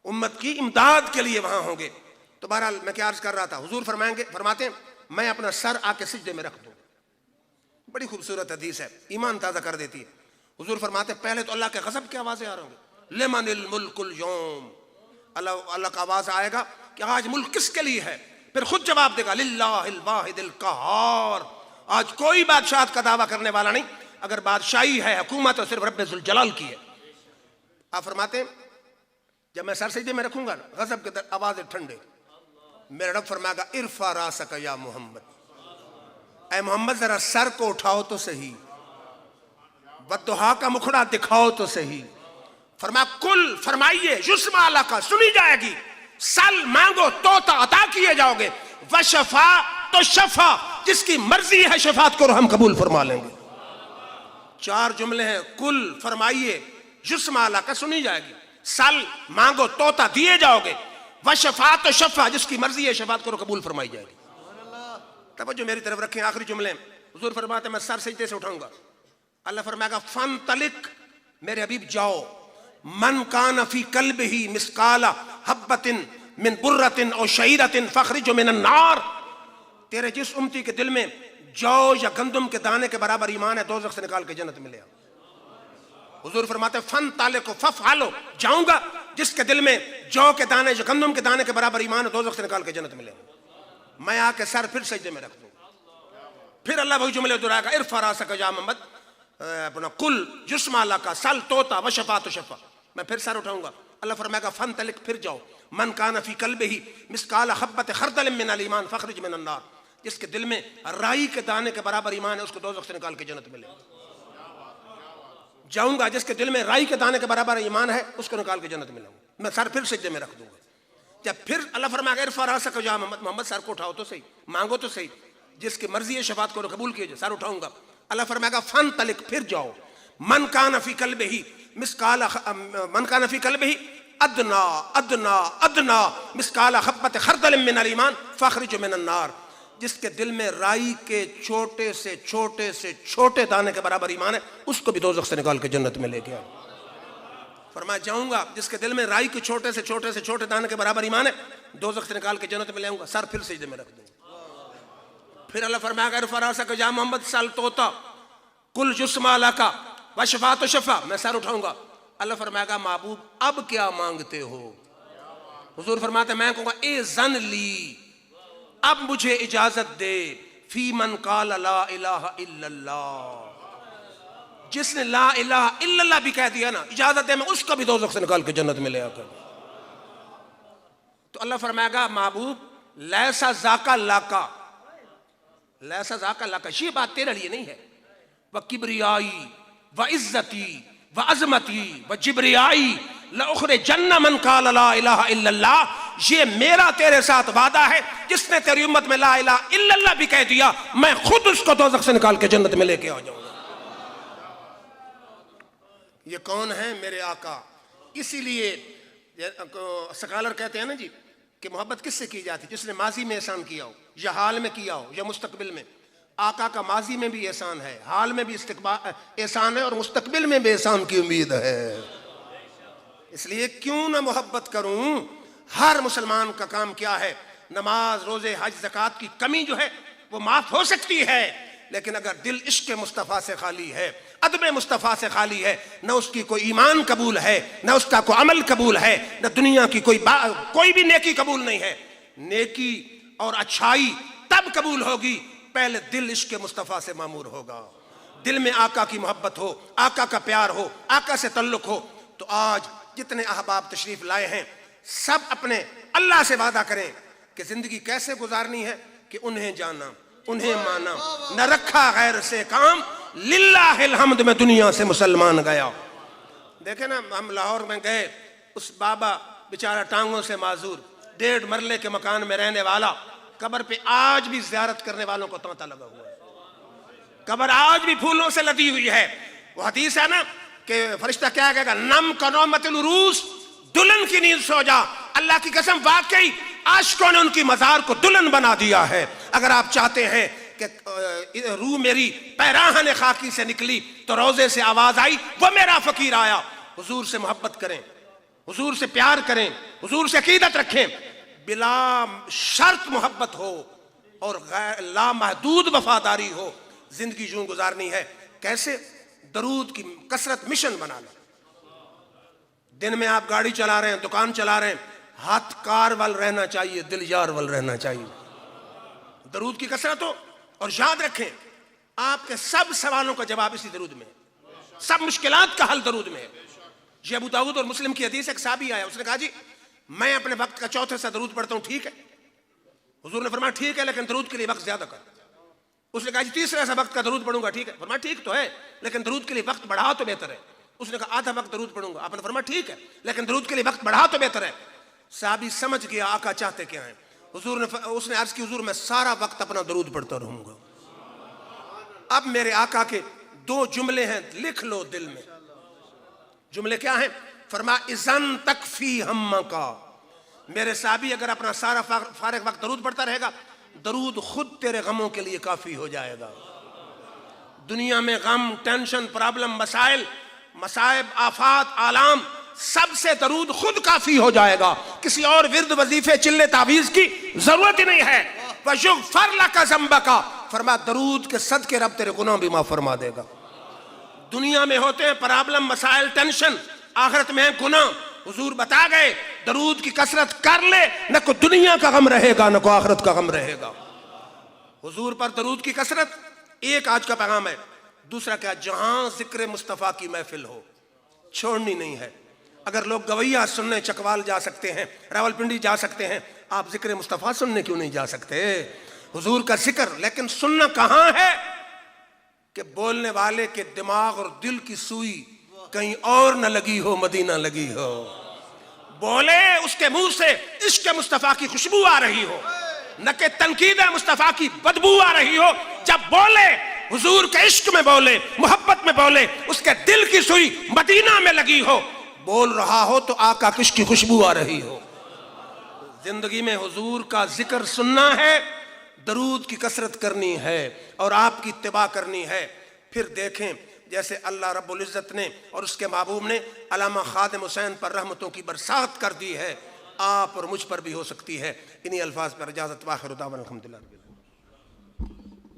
امت کی امداد کے لیے وہاں ہوں گے۔ تو بہرحال میں کیا عرض کر رہا تھا، حضور فرماتے ہیں میں اپنا سر آ کے سجدے میں رکھ دوں۔ بڑی خوبصورت حدیث ہے، ایمان تازہ کر دیتی ہے۔ حضور فرماتے ہیں پہلے تو اللہ کے غضب کی آوازیں آ رہے ہوں گے، لمن الملک اليوم، اللہ کا آواز آئے گا کہ آج ملک کس کے لیے ہے، پھر خود جواب دے گا للہ الواحد القہار، آج کوئی بادشاہت کا دعویٰ کرنے والا نہیں، اگر بادشاہی ہے، حکومت تو صرف رب ذوالجلال کی ہے۔ آپ فرماتے ہیں جب میں سر سجدے میں رکھوں گا غضب کے آوازیں ٹھنڈے، میرا رب فرمائے گا ارفع راسک یا محمد، اے محمد ذرا سر کو اٹھاؤ تو صحیح، والضحیٰ کا مکھڑا دکھاؤ تو صحیح۔ فرمایا کل، فرمائیے، یسمع لک، سنی جائے گی، سل مانگو تو عطا کیے جاؤ گے، وشفا تو شفا، جس کی مرضی ہے شفاعت کو ہم قبول فرما لیں گے۔ 4 جملے ہیں، کل، فرمائیے، یسمع لک، سنی جائے گی، سل مانگو تو دیے جاؤ گے، وشفا تو شفا، جس کی مرضی ہے شفاعت کو قبول فرمائی جائے گی۔ توجہ میری طرف رکھیں، آخری جملے حضور فرماتے ہیں میں سر سجدے سے اٹھاؤں گا، اللہ فرمائے گا فانطلق، میرے حبیب جاؤ، من کان فی قلبہ مثقال حبۃ من برۃ او شعیرۃ فاخرج من النار، تیرے جس امتی کے دل میں جو یا گندم کے دانے کے برابر ایمان ہے، دوزخ سے نکال کے جنت میں لے آؤ۔ حضور فرماتے ہیں فانطلق فافعلوا، جاؤں گا جس کے دل میں جو کے دانے یا گندم کے دانے کے برابر ایمان ہے، دوزخ سے نکال کے جنت میں لے آؤ۔ میں آ کے سر پھر سجدے میں رکھ دوں، پھر اللہ وہی جملے دہرائے گا ارفع راسک یا محمد، اپنا کل یسمع لک، سل توتا وشفا تو شفا، میں پھر سر اٹھاؤں گا، اللہ فرمائے گا فانطلق، پھر جاؤ، من کان فی قلبہ مثقال حبۃ خردل من الایمان فاخرج من النار، جس کے دل میں رائی کے دانے کے برابر ایمان ہے، اس کو دوزخ سے نکال کے جنت میں لے جاؤں گا، جس کے دل میں رائی کے دانے کے برابر ایمان ہے، اس کو نکال کے جنت میں لاؤں گا۔ میں سر پھر سجدے میں رکھ دوں گا، جب پھر اللہ فرمائے گا ارفع راسک یا محمد، محمد سر کو اٹھاؤ تو صحیح، مانگو تو صحیح، جس کی مرضی ہے شفاعت کو قبول کیجئے، سر اٹھاؤں گا، اللہ فرمائے گا فانطلق، پھر جاؤ، من کان فی قلبہ مثقال، من کان فی قلبہ ادنا ادنا ادنا مثقال حبۃ خردل من الایمان فاخرج من النار، جس کے دل میں رائی کے چھوٹے سے چھوٹے دانے کے برابر ایمان ہے، اس کو بھی دوزخ سے نکال کے جنت میں لے کے آؤ۔ فرمایا جاؤں گا جس کے دل میں رائی کے چھوٹے سے چھوٹے دانے کے برابر ایمان ہے، دوزخ سے نکال کے جنت میں لے آؤں گا، سر پھر سجدے میں رکھ دوں گا۔ پھر اللہ فرمایا گا ارفع راسک یا محمد، سل توتا، کل یسمع لک، وشفا تو شفا، میں سر اٹھاؤں گا، اللہ فرمائے گا محبوب اب کیا مانگتے ہو؟ حضور فرماتے ہیں میں کہوں گا اذن لی، اب مجھے اجازت دے، فی من قال لا الہ الا اللہ، جس نے لا الہ الا اللہ بھی کہہ دیا نا، اجازت دے میں اس کو بھی دوزخ سے نکال کے جنت میں لے آ کر۔ تو اللہ فرمائے گا محبوب لیسا ذاکا لاکا، لیسا ذاک اللہ کا، یہ بات تیرے لیے نہیں ہے. وہ کبریائی و عزتی و عظمتی و جبریائی لأخرجن من قال لا الہ الا اللہ، یہ میرا تیرے ساتھ وعدہ ہے، جس نے تیری امت میں لا الہ الا اللہ بھی کہہ دیا میں خود اس کو دوزخ سے نکال کے جنت میں لے کے آ جاؤں گا. یہ کون ہے؟ میرے آقا. اسی لیے سکالر کہتے ہیں نا جی کہ محبت کس سے کی جاتی؟ جس نے ماضی میں احسان کیا ہو، یا حال میں کیا ہو، یا مستقبل میں. آقا کا ماضی میں بھی احسان ہے، حال میں بھی احسان ہے، اور مستقبل میں بھی احسان کی امید ہے. اس لیے کیوں نہ محبت کروں. ہر مسلمان کا کام کیا ہے؟ نماز، روزے، حج، زکوٰۃ کی کمی جو ہے وہ معاف ہو سکتی ہے، لیکن اگر دل عشق مصطفیٰ سے خالی ہے، ادب مصطفیٰ سے خالی ہے، نہ اس کی کوئی ایمان قبول ہے، نہ اس کا کوئی عمل قبول ہے، نہ دنیا کی کوئی بھی نیکی قبول نہیں ہے. نیکی اور اچھائی تب قبول ہوگی پہلے دل عشق مصطفیٰ سے معمور ہوگا، دل میں آقا کی محبت ہو، آقا کا پیار ہو، آقا سے تعلق ہو. تو آج جتنے احباب تشریف لائے ہیں سب اپنے اللہ سے وعدہ کریں کہ زندگی کیسے گزارنی ہے کہ انہیں جانا، انہیں مانا، نہ رکھا غیر سے کام، للہ الحمد میں دنیا سے مسلمان گیا. دیکھیں نا، ہم لاہور میں گئے، اس بابا بیچارہ ٹانگوں سے معذور، 1.5 مرلے کے مکان میں رہنے والا، قبر پہ آج بھی زیارت کرنے والوں کو تانتا لگا ہوا ہے. قبر آج بھی پھولوں سے لدی ہوئی ہے. وہ حدیث ہے نا کہ فرشتہ کیا کہے گا؟ نم کنومت العروس، دلہن کی نیند سو جا. اللہ کی قسم واقعی عاشقوں نے ان کی مزار کو دلہن بنا دیا ہے. اگر آپ چاہتے ہیں کہ روح میری پیراہن خاکی سے نکلی تو روزے سے آواز آئی وہ میرا فقیر آیا. حضور سے محبت کریں، حضور سے پیار کریں، حضور سے عقیدت رکھیں، بلا شرط محبت ہو اور لامحدود وفاداری ہو. زندگی یوں گزارنی ہے. کیسے؟ درود کی کثرت مشن بنا لو. دن میں آپ گاڑی چلا رہے ہیں، دکان چلا رہے ہیں، ہاتھ کار وال رہنا چاہیے، دل یار وال رہنا چاہیے. درود کی کثرت ہو، اور یاد رکھیں آپ کے سب سوالوں کا جواب اسی درود میں ہے، سب مشکلات کا حل درود میں ہے. یہ ابو داؤد اور مسلم کی حدیث. ایک صحابی آیا، اس نے کہا جی میں اپنے وقت کا چوتھے سے درود پڑھتا ہوں، ٹھیک ہے؟ حضور نے فرمایا ٹھیک ہے، لیکن درود کے لیے وقت زیادہ کر. اس نے کہا جی تیسرے سے وقت کا درود پڑھوں گا، ٹھیک ہے؟ فرمایا ٹھیک تو ہے، لیکن درود کے لیے وقت بڑھا تو بہتر ہے. اس نے کہا آدھا وقت درود پڑھوں گا. آپ نے فرمایا ٹھیک ہے، لیکن درود کے لیے وقت بڑھا تو بہتر ہے. صحابی سمجھ گیا آقا چاہتے کیا ہیں. حضور نے اس نے عرض کی حضور میں سارا وقت اپنا درود پڑھتا رہوں گا. اب میرے آقا کے 2 جملے ہیں، لکھ لو دل میں. جملے کیا ہیں؟ فرمایا اذن تکفی ہم کا. میرے صحابی اگر اپنا سارا فارغ وقت درود پڑھتا رہے گا، درود خود تیرے غموں کے لیے کافی ہو جائے گا. دنیا میں غم، ٹینشن، پرابلم، مسائل، مصائب، آفات، آلام، سب سے درود خود کافی ہو جائے گا. کسی اور ورد، وظیفے، چلے، تعویذ کی ضرورت ہی نہیں ہے. وَيُغْفَرْ لَكَ ذَنْبَكَ، فرما درود کے صدقے رب تیرے گناہ بھی معاف فرما دے گا. دنیا میں ہوتے ہیں پرابلم، مسائل، ٹینشن، آخرت میں ہیں گناہ. حضور بتا گئے درود کی کثرت کر لے، نہ کوئی دنیا کا غم رہے گا، نہ کوئی آخرت کا غم رہے گا. حضور پر درود کی کثرت ایک آج کا پیغام ہے. دوسرا کیا؟ جہاں ذکر مصطفیٰ کی محفل ہو چھوڑنی نہیں ہے. اگر لوگ گویا سننے چکوال جا سکتے ہیں، راولپنڈی جا سکتے ہیں، آپ ذکر مصطفیٰ سننے کیوں نہیں جا سکتے؟ حضور کا ذکر، لیکن سننا کہاں ہے کہ بولنے والے کے دماغ اور دل کی سوئی کہیں اور نہ لگی ہو، مدینہ لگی ہو. بولے اس کے منہ سے عشق مصطفیٰ کی خوشبو آ رہی ہو، نہ کہ تنقید مصطفیٰ کی بدبو آ رہی ہو. جب بولے حضور کے عشق میں بولے، محبت میں بولے، اس کے دل کی سوئی مدینہ میں لگی ہو. بول رہا ہو تو آقا کی عشق کی خوشبو آ رہی ہو. زندگی میں حضور کا ذکر سننا ہے، درود کی کثرت کرنی ہے اور آپ کی اتباع کرنی ہے. پھر دیکھیں جیسے اللہ رب العزت نے اور اس کے محبوب نے علامہ خادم حسین پر رحمتوں کی برسات کر دی ہے، آپ اور مجھ پر بھی ہو سکتی ہے. انہی الفاظ پر اجازت، واخر دعوانا الحمدللہ.